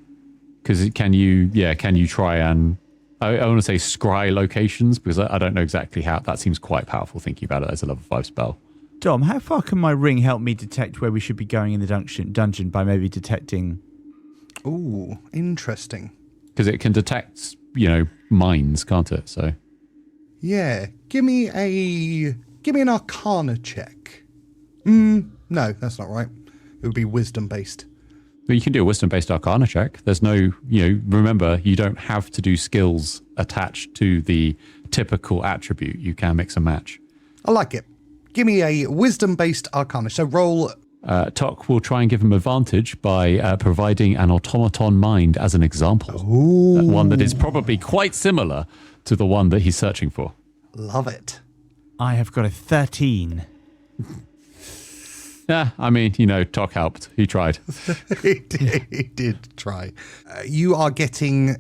Because can you try and I want to say scry locations, because I don't know exactly how. That seems quite powerful thinking about it as a level 5 spell. Dom, how far can my ring help me detect where we should be going in the dungeon by maybe detecting? Ooh, interesting. Because it can detect, mines, can't it? So. Yeah, give me an Arcana check. No, that's not right. It would be wisdom based. But you can do a wisdom-based arcana check. There's no, remember, you don't have to do skills attached to the typical attribute. You can mix and match. I like it. Give me a wisdom-based arcana. So roll... Tock will try and give him advantage by providing an automaton mind as an example. Ooh. One that is probably quite similar to the one that he's searching for. Love it. I have got a 13. Yeah, I mean, Tock helped. He tried. He did try. You are getting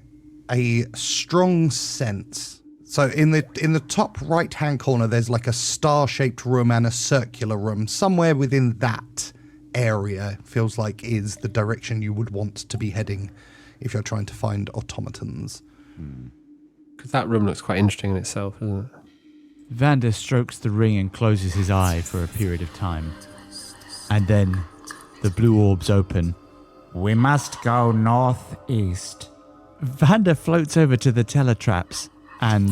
a strong sense. So in the top right-hand corner, there's like a star-shaped room and a circular room. Somewhere within that area feels like is the direction you would want to be heading if you're trying to find automatons. Because that room looks quite interesting in itself, doesn't it? Vander strokes the ring and closes his eye for a period of time. And then the blue orbs open. We must go northeast. Vander floats over to the teletraps and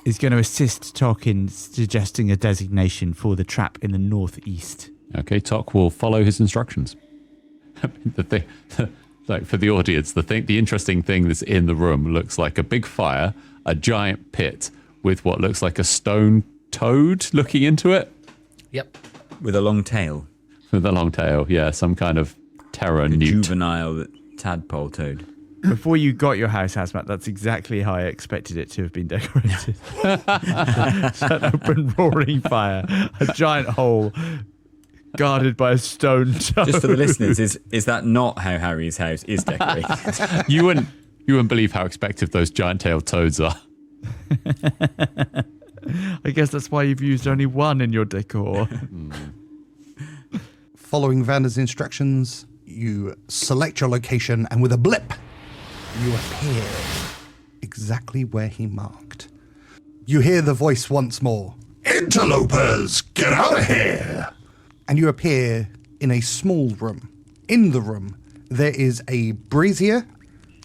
is going to assist Tock in suggesting a designation for the trap in the northeast. Okay, Tock will follow his instructions. The thing, like for the audience, the interesting thing that's in the room looks like a big fire, a giant pit with what looks like a stone toad looking into it. Yep. With a long tail. With a long tail, yeah, some kind of terror newt. Juvenile tadpole toad. Before you got your house hazmat, that's exactly how I expected it to have been decorated. An open roaring fire, a giant hole guarded by a stone toad. Just for the listeners, is that not how Harry's house is decorated? You wouldn't believe how expensive those giant-tailed toads are. I guess that's why you've used only one in your decor. Following Vander's instructions, you select your location, and with a blip, you appear exactly where he marked. You hear the voice once more. Interlopers, get out of here! And you appear in a small room. In the room, there is a brazier,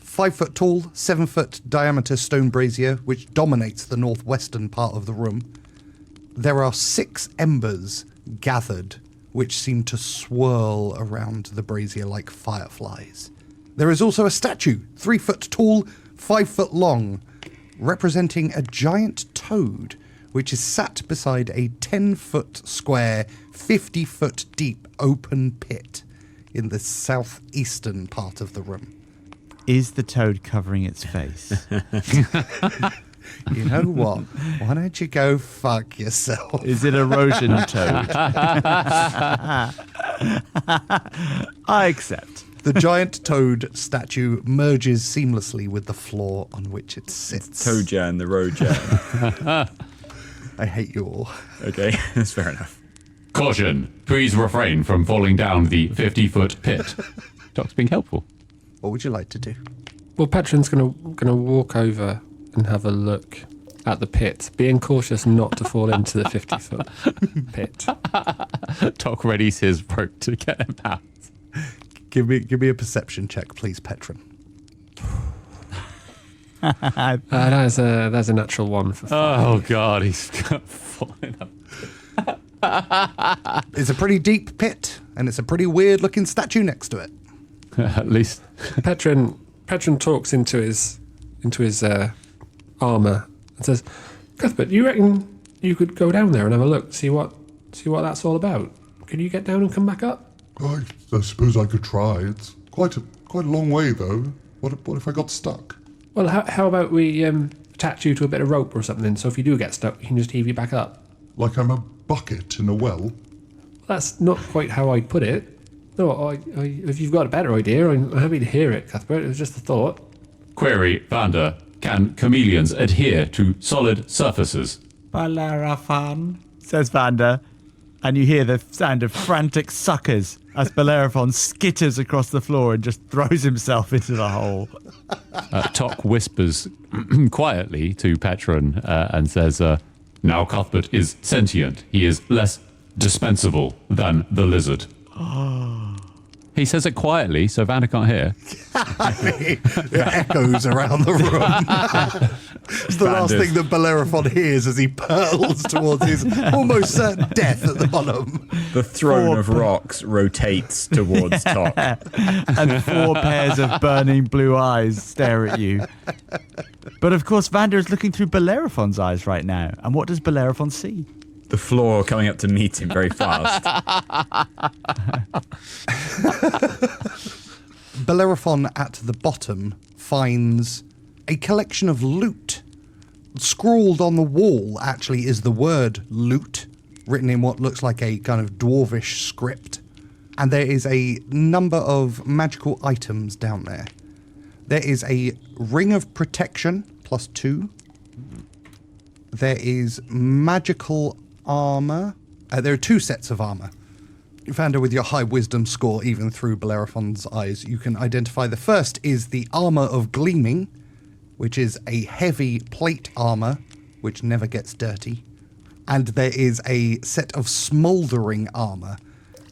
5 foot tall, 7 foot diameter stone brazier, which dominates the northwestern part of the room. There are 6 embers gathered, which seem to swirl around the brazier like fireflies. There is also a statue, 3 foot tall, 5 foot long, representing a giant toad, which is sat beside a 10 foot square, 50 foot deep open pit in the southeastern part of the room. Is the toad covering its face? You know what? Why don't you go fuck yourself? Is it erosion toad? I accept. The giant toad statue merges seamlessly with the floor on which it sits. Toadja and the Roadja. I hate you all. Okay, that's fair enough. Caution! Please refrain from falling down the 50-foot pit. Tock's being helpful. What would you like to do? Well, Petron's gonna walk over and have a look at the pit, being cautious not to fall into the 50-foot pit. Tock readies his rope to get him out. Give me a perception check, please, Petron. That's a natural one for 5. Oh God, he's falling up. It's a pretty deep pit, and it's a pretty weird-looking statue next to it. At least Petron talks into his armor and says, "Cuthbert, you reckon you could go down there and have a look, see what that's all about? Can you get down and come back up?" I suppose I could try. It's quite a long way, though. What if I got stuck? Well, how about we attach you to a bit of rope or something, so if you do get stuck, you can just heave you back up. Like I'm a bucket in a well? That's not quite how I put it. No, if you've got a better idea, I'm happy to hear it, Cuthbert. It was just a thought. Query, Vander. Can chameleons adhere to solid surfaces? Bellerophon, says Vander, and you hear the sound of frantic suckers as Bellerophon skitters across the floor and just throws himself into the hole. Tock whispers quietly to Petron and says, "Now Cuthbert is sentient. He is less dispensable than the lizard." He says it quietly, so Vander can't hear. It echoes around the room. It's the last thing that Bellerophon hears as he purls towards his almost certain death at the bottom. The throne of rocks rotates towards Tock. And 4 pairs of burning blue eyes stare at you. But of course, Vander is looking through Bellerophon's eyes right now. And what does Bellerophon see? The floor coming up to meet him very fast. Bellerophon at the bottom finds a collection of loot. Scrawled on the wall, actually, is the word loot, written in what looks like a kind of dwarvish script. And there is a number of magical items down there. There is a ring of protection, +2. There is magical armor. There are 2 sets of armor. Vander, with your high wisdom score, even through Bellerophon's eyes, you can identify the first is the armor of gleaming, which is a heavy plate armor, which never gets dirty. And there is a set of smouldering armor,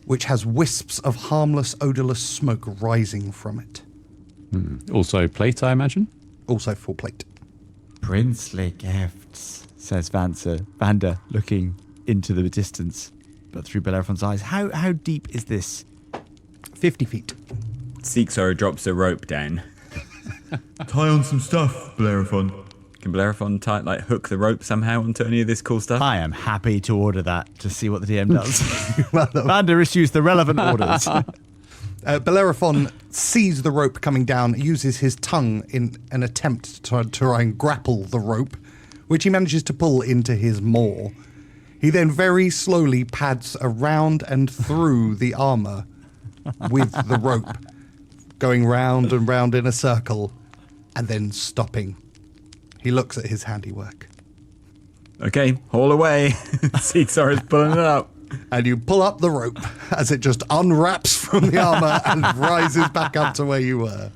which has wisps of harmless, odorless smoke rising from it. Also plate, I imagine? Also full plate. Princely gifts. Says Vander, looking into the distance, but through Bellerophon's eyes. How deep is this? 50 feet. Seeksoro drops a rope down. Tie on some stuff, Bellerophon. Can Bellerophon hook the rope somehow onto any of this cool stuff? I am happy to order that to see what the DM does. Vander issues the relevant orders. Bellerophon sees the rope coming down, uses his tongue in an attempt to try and grapple the rope, which he manages to pull into his maw. He then very slowly pads around and through the armor with the rope, going round and round in a circle, and then stopping. He looks at his handiwork. Okay, haul away. Seeksoro's pulling it up. And you pull up the rope as it just unwraps from the armor and rises back up to where you were.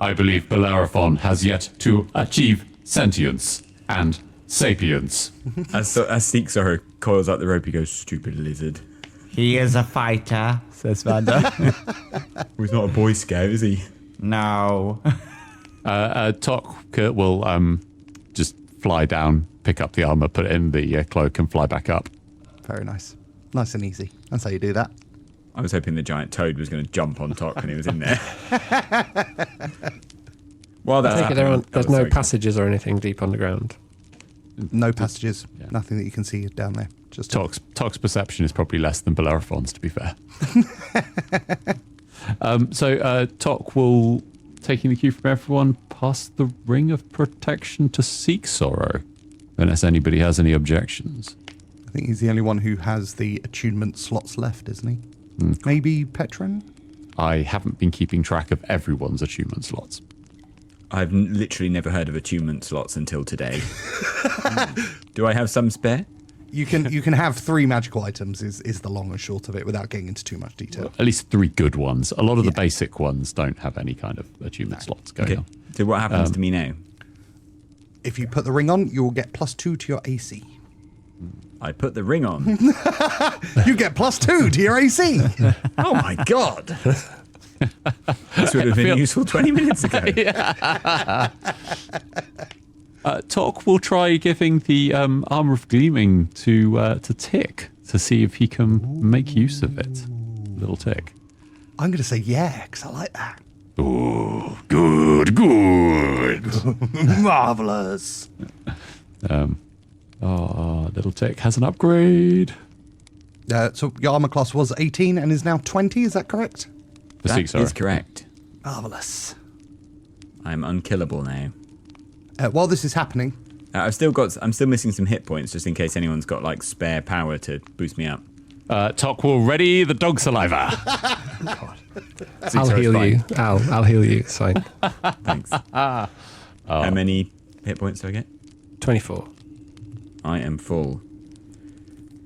I believe Bellerophon has yet to achieve sentience and sapience. As Seeksoro coils out the rope, he goes, "Stupid lizard." He is a fighter. Says Vander. He's not a Boy Scout, is he? No. Tock will just fly down, pick up the armor, put it in the cloak, and fly back up. Very nice. Nice and easy. That's how you do that. I was hoping the giant toad was going to jump on Tock when he was in there. Well, that's there's no passages or anything deep underground. No passages. Yeah. Nothing that you can see down there. Just Tock's perception is probably less than Bellerophon's, to be fair. So Tock will, taking the cue from everyone, pass the ring of protection to Seeksoro, unless anybody has any objections. I think he's the only one who has the attunement slots left, isn't he? Maybe Petron? I haven't been keeping track of everyone's attunement slots. I've literally never heard of attunement slots until today. Do I have some spare? You can have 3 magical items is the long and short of it without getting into too much detail. Well, at least 3 good ones. A lot of the basic ones don't have any kind of attunement slots going on. So what happens to me now? If you put the ring on, you will get +2 to your AC. I put the ring on. You get +2 to your AC. Oh my god. This would have been useful 20 minutes ago. Tock will try giving the armor of gleaming to Tick to see if he can make use of it. Little Tick. I'm going to say yeah, because I like that. Oh, good. Marvelous. Little Tick has an upgrade. So your armor class was 18 and is now 20, is that correct? That is correct. Marvelous. I'm unkillable now. While this is happening... I'm still missing some hit points just in case anyone's got spare power to boost me up. Tock will ready the dog saliva. God. I'll heal you. I'll heal you. It's fine. Thanks. How many hit points do I get? 24. I am full.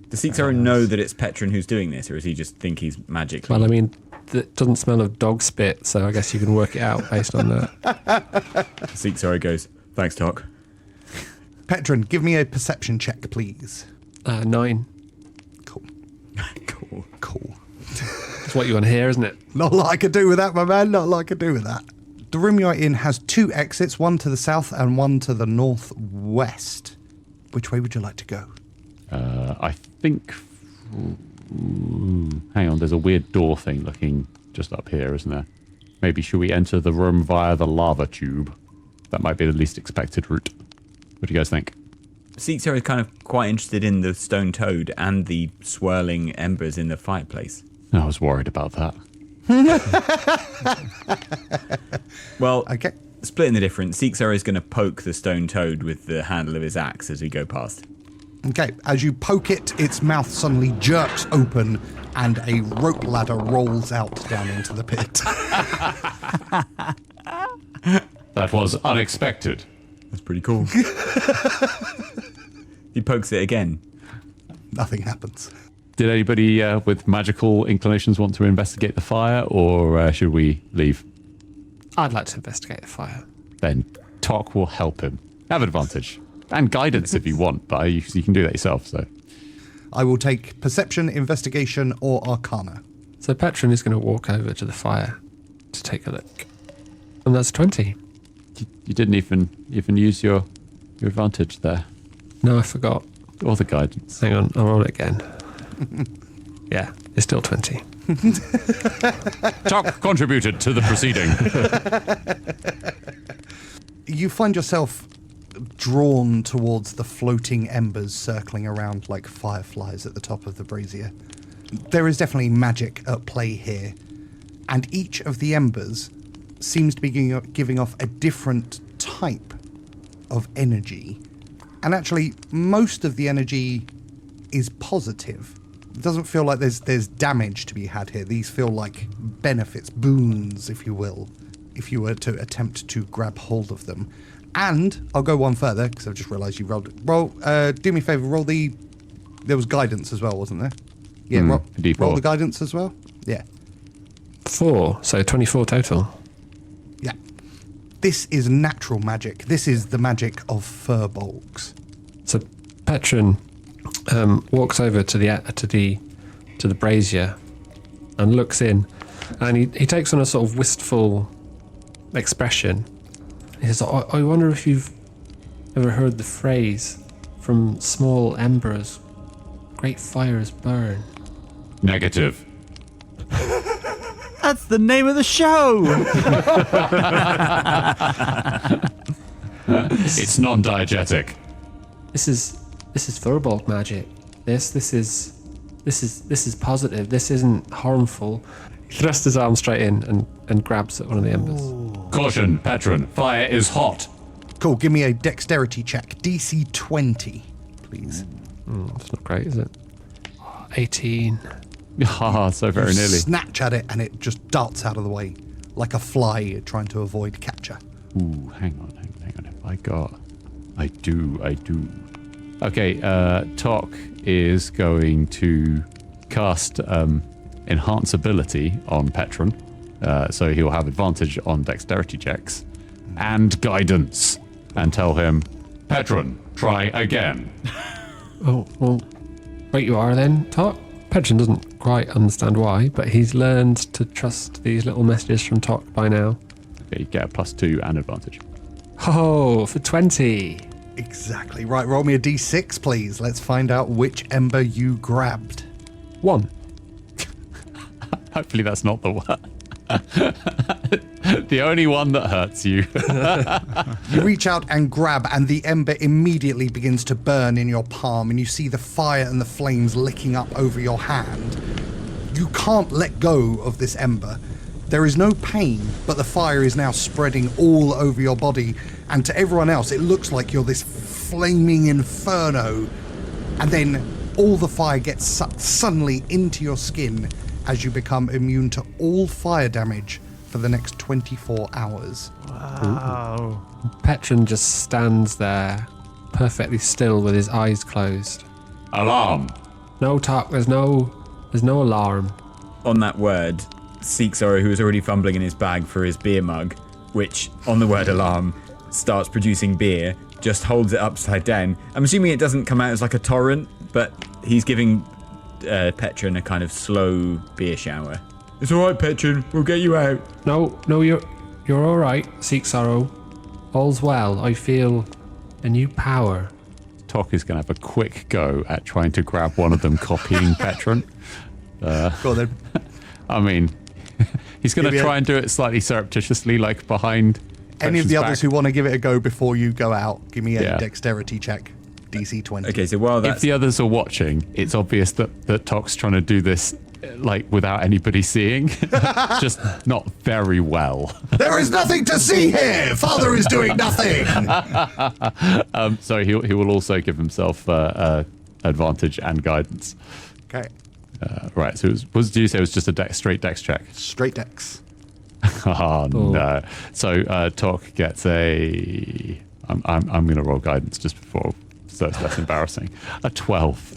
Does Seeksoro know that it's Petron who's doing this, or does he just think he's magically... Well, I mean, it doesn't smell of dog spit, so I guess you can work it out based on that. Seeksoro goes, "Thanks, Tock." Petron, give me a perception check, please. 9. Cool. Cool. That's what you want to hear, isn't it? Not a lot I could do with that, my man. Not a lot I could do with that. The room you're in has 2 exits, one to the south and one to the northwest. Which way would you like to go? I think... hang on, there's a weird door thing looking just up here, isn't there? Maybe should we enter the room via the lava tube? That might be the least expected route. What do you guys think? Seekser is kind of quite interested in the stone toad and the swirling embers in the fireplace. I was worried about that. Well, Okay. splitting the difference, Seekser is going to poke the stone toad with the handle of his axe as we go past. Okay, as you poke it, its mouth suddenly jerks open and a rope ladder rolls out down into the pit. That was unexpected. That's pretty cool. He pokes it again. Nothing happens. Did anybody with magical inclinations want to investigate the fire, or should we leave? I'd like to investigate the fire. Then Tock will help him. Have advantage. And guidance if you want, but you can do that yourself, so... I will take perception, investigation, or arcana. So Petron is going to walk over to the fire to take a look. And that's 20. You didn't even use your advantage there. No, I forgot. Or the guidance. Hang on, I'll roll it again. Yeah, it's still 20. Tock contributed to the proceeding. You find yourself drawn towards the floating embers circling around like fireflies at the top of the brazier. There is definitely magic at play here, and each of the embers seems to be giving off a different type of energy. And actually, most of the energy is positive. It doesn't feel like there's damage to be had here. These feel like benefits, boons, if you will, if you were to attempt to grab hold of them. And I'll go one further, because I've just realised you rolled it. Do me a favour, roll the... There was guidance as well, wasn't there? Yeah, roll the guidance as well. Yeah. 4, so 24 total. Yeah. This is natural magic. This is the magic of furbolgs. So Petron walks over to the brazier and looks in, and he takes on a sort of wistful expression. He says, I wonder if you've ever heard the phrase, from small embers, great fires burn. Negative. That's the name of the show. It's non-diegetic. This is Furbolg magic. This is positive. This isn't harmful. He thrusts his arm straight in and grabs at one of the embers. Caution, Petron. Fire is hot. Cool, give me a dexterity check. DC 20, please. That's not great, is it? 18. Ah, so very nearly. Snatch at it and it just darts out of the way like a fly trying to avoid capture. Ooh, hang on. I do. Okay, Tock is going to cast Enhance Ability on Petron, so he'll have advantage on dexterity checks and guidance, and tell him, Petron, try again. Oh, well, right you are then, Tock. Petron doesn't quite understand why, but he's learned to trust these little messages from Tock by now. Okay, you get a +2 and advantage. Oh, for 20. Exactly. Right, roll me a d6, please. Let's find out which ember you grabbed. 1. Hopefully that's not the one. The only one that hurts you. You reach out and grab, and the ember immediately begins to burn in your palm, and you see the fire and the flames licking up over your hand. You can't let go of this ember. There is no pain, but the fire is now spreading all over your body, and to everyone else, it looks like you're this flaming inferno. And then all the fire gets sucked suddenly into your skin as you become immune to all fire damage for the next 24 hours. Wow. Petron just stands there, perfectly still with his eyes closed. Alarm! No Tock, there's no alarm. On that word, Seekzoro, who is already fumbling in his bag for his beer mug, which, on the word alarm, starts producing beer, just holds it upside down. I'm assuming it doesn't come out as like a torrent, but he's giving Petron a kind of slow beer shower. It's all right, Petron. We'll get you out. No, you're all right, Seek Sorrow. All's well. I feel a new power. Tock is going to have a quick go at trying to grab one of them, copying Petron. Go on then. I mean, he's going to try and do it slightly surreptitiously, like behind Any of the Petron's others back. who want to give it a go before you go out, give me a dexterity check. DC 20. Okay, so while If that's... the others are watching, it's obvious that Tock's trying to do this like without anybody seeing. Just not very well. There is nothing to see here! Father is doing nothing! So he will also give himself advantage and guidance. Okay. Right, so did you say it was just a straight dex check? Straight dex. Oh, no. So Tock gets a... I'm going to roll guidance just before, so it's less embarrassing. A 12.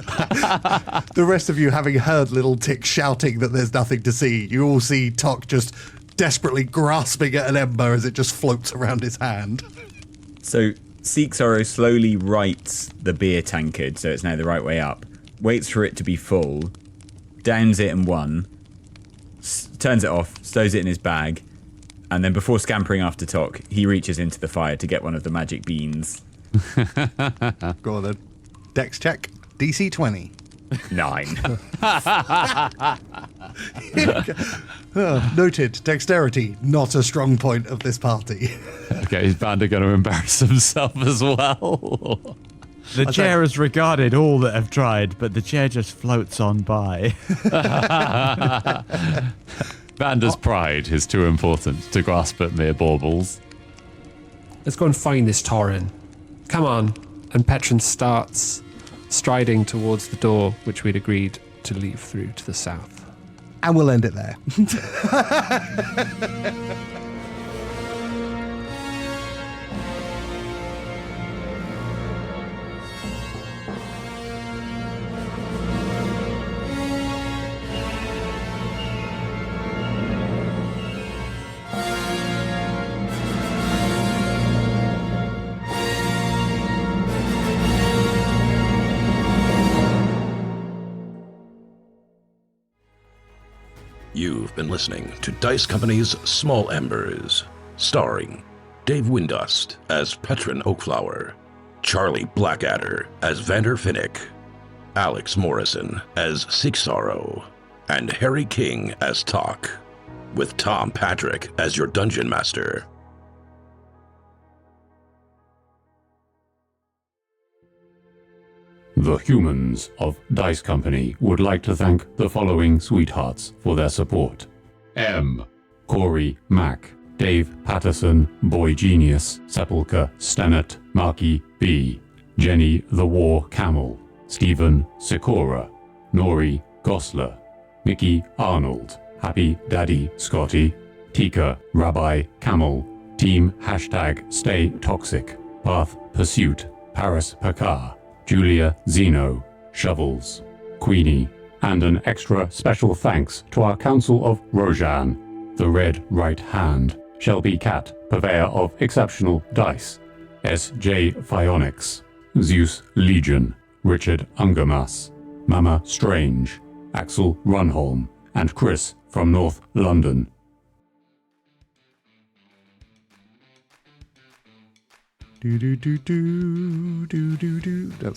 The rest of you, having heard little Tick shouting that there's nothing to see, you all see Tock just desperately grasping at an ember as it just floats around his hand. So Seek Sorrow slowly rights the beer tankard, so it's now the right way up. Waits for it to be full, downs it in one, turns it off, stows it in his bag, and then before scampering after Tock, he reaches into the fire to get one of the magic beans. Go on then. Dex check. DC 20. 9. Noted. Dexterity, not a strong point of this party. Okay, is Vander going to embarrass himself as well? The chair has regarded all that have tried, but the chair just floats on by. Vander's pride is too important to grasp at mere baubles. Let's go and find this Thoren. Come on. And Petron starts striding towards the door, which we'd agreed to leave through to the south. And we'll end it there. You've been listening to Dice Company's Small Embers, starring Dave Windust as Petron Oakflower, Charlie Blackadder as Vander Finnick, Alex Morrison as Seek Sorrow, and Harry King as Tock, with Tom Patrick as your Dungeon Master. The humans of Dice Company would like to thank the following sweethearts for their support. M. Corey Mack, Dave Patterson, Boy Genius, Sepulchre, Stennett, Marky B, Jenny the War Camel, Stephen Sikora, Nori Gosler, Mickey Arnold, Happy Daddy Scotty, Tika Rabbi Camel, Team Stay Toxic, Path Pursuit, Paris Pakar, Julia Zeno, Shovels, Queenie, and an extra special thanks to our Council of Rojan, the Red Right Hand, Shelby Cat, purveyor of exceptional dice, S.J. Phionics, Zeus Legion, Richard Ungermas, Mama Strange, Axel Runholm, and Chris from North London. That's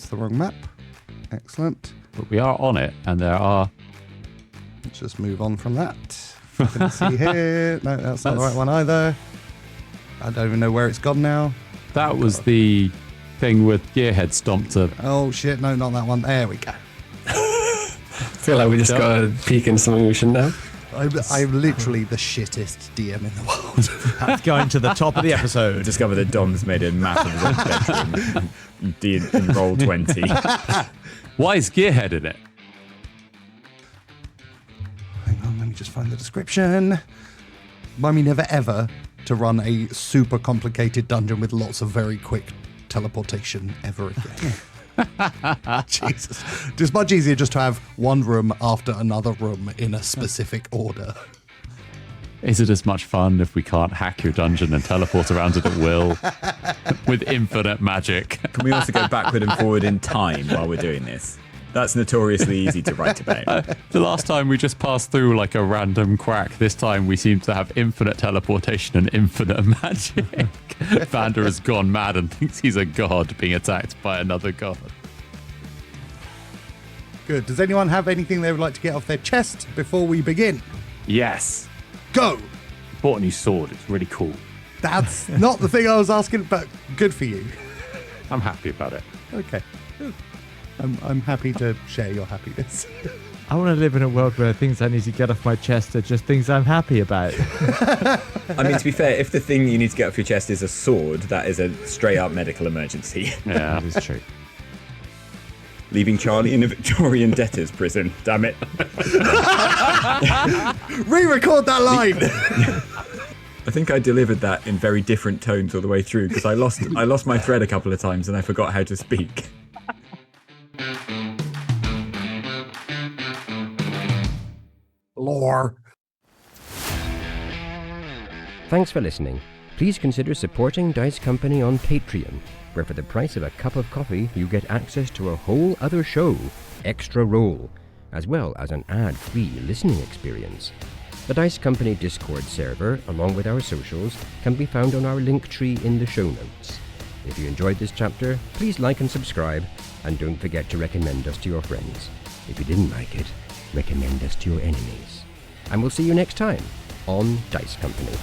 the wrong map. Excellent. But we are on it, and there are... Let's just move on from that. Can see here. No, that's not the right one either. I don't even know where it's gone now. That was the thing with Gearhead stomped a... Oh shit, no, not that one. There we go. I feel like we just got to peek into something we shouldn't have. I'm literally the shittest DM in the world. That's going to the top of the episode. Discover that Dom's made a map of his own bedroom in roll 20. Why is Gearhead in it? Hang on, let me just find the description. Remind me never ever to run a super complicated dungeon with lots of very quick teleportation ever again. Jesus. It's much easier just to have one room after another room in a specific order. Is it as much fun if we can't hack your dungeon and teleport around it at will with infinite magic? Can we also go backward and forward in time while we're doing this? That's notoriously easy to write about. The last time we just passed through like a random crack. This time we seem to have infinite teleportation and infinite magic. Vander has gone mad and thinks he's a god being attacked by another god. Good. Does anyone have anything they would like to get off their chest before we begin? Yes. Go! Bought a new sword. It's really cool. That's not the thing I was asking, but good for you. I'm happy about it. Okay. I'm happy to share your happiness. I want to live in a world where things I need to get off my chest are just things I'm happy about. I mean, to be fair, if the thing you need to get off your chest is a sword, that is a straight up medical emergency. Yeah. That is true. Leaving Charlie in a Victorian debtor's prison. Damn it. Re-record that line! I think I delivered that in very different tones all the way through because I lost my thread a couple of times and I forgot how to speak. Lore. Thanks for listening. Please consider supporting Dice Company on Patreon, where for the price of a cup of coffee, you get access to a whole other show, Extra Roll, as well as an ad-free listening experience. The Dice Company Discord server, along with our socials, can be found on our link tree in the show notes. If you enjoyed this chapter, please like and subscribe, and don't forget to recommend us to your friends. If you didn't like it, recommend us to your enemies. And we'll see you next time on Dice Company.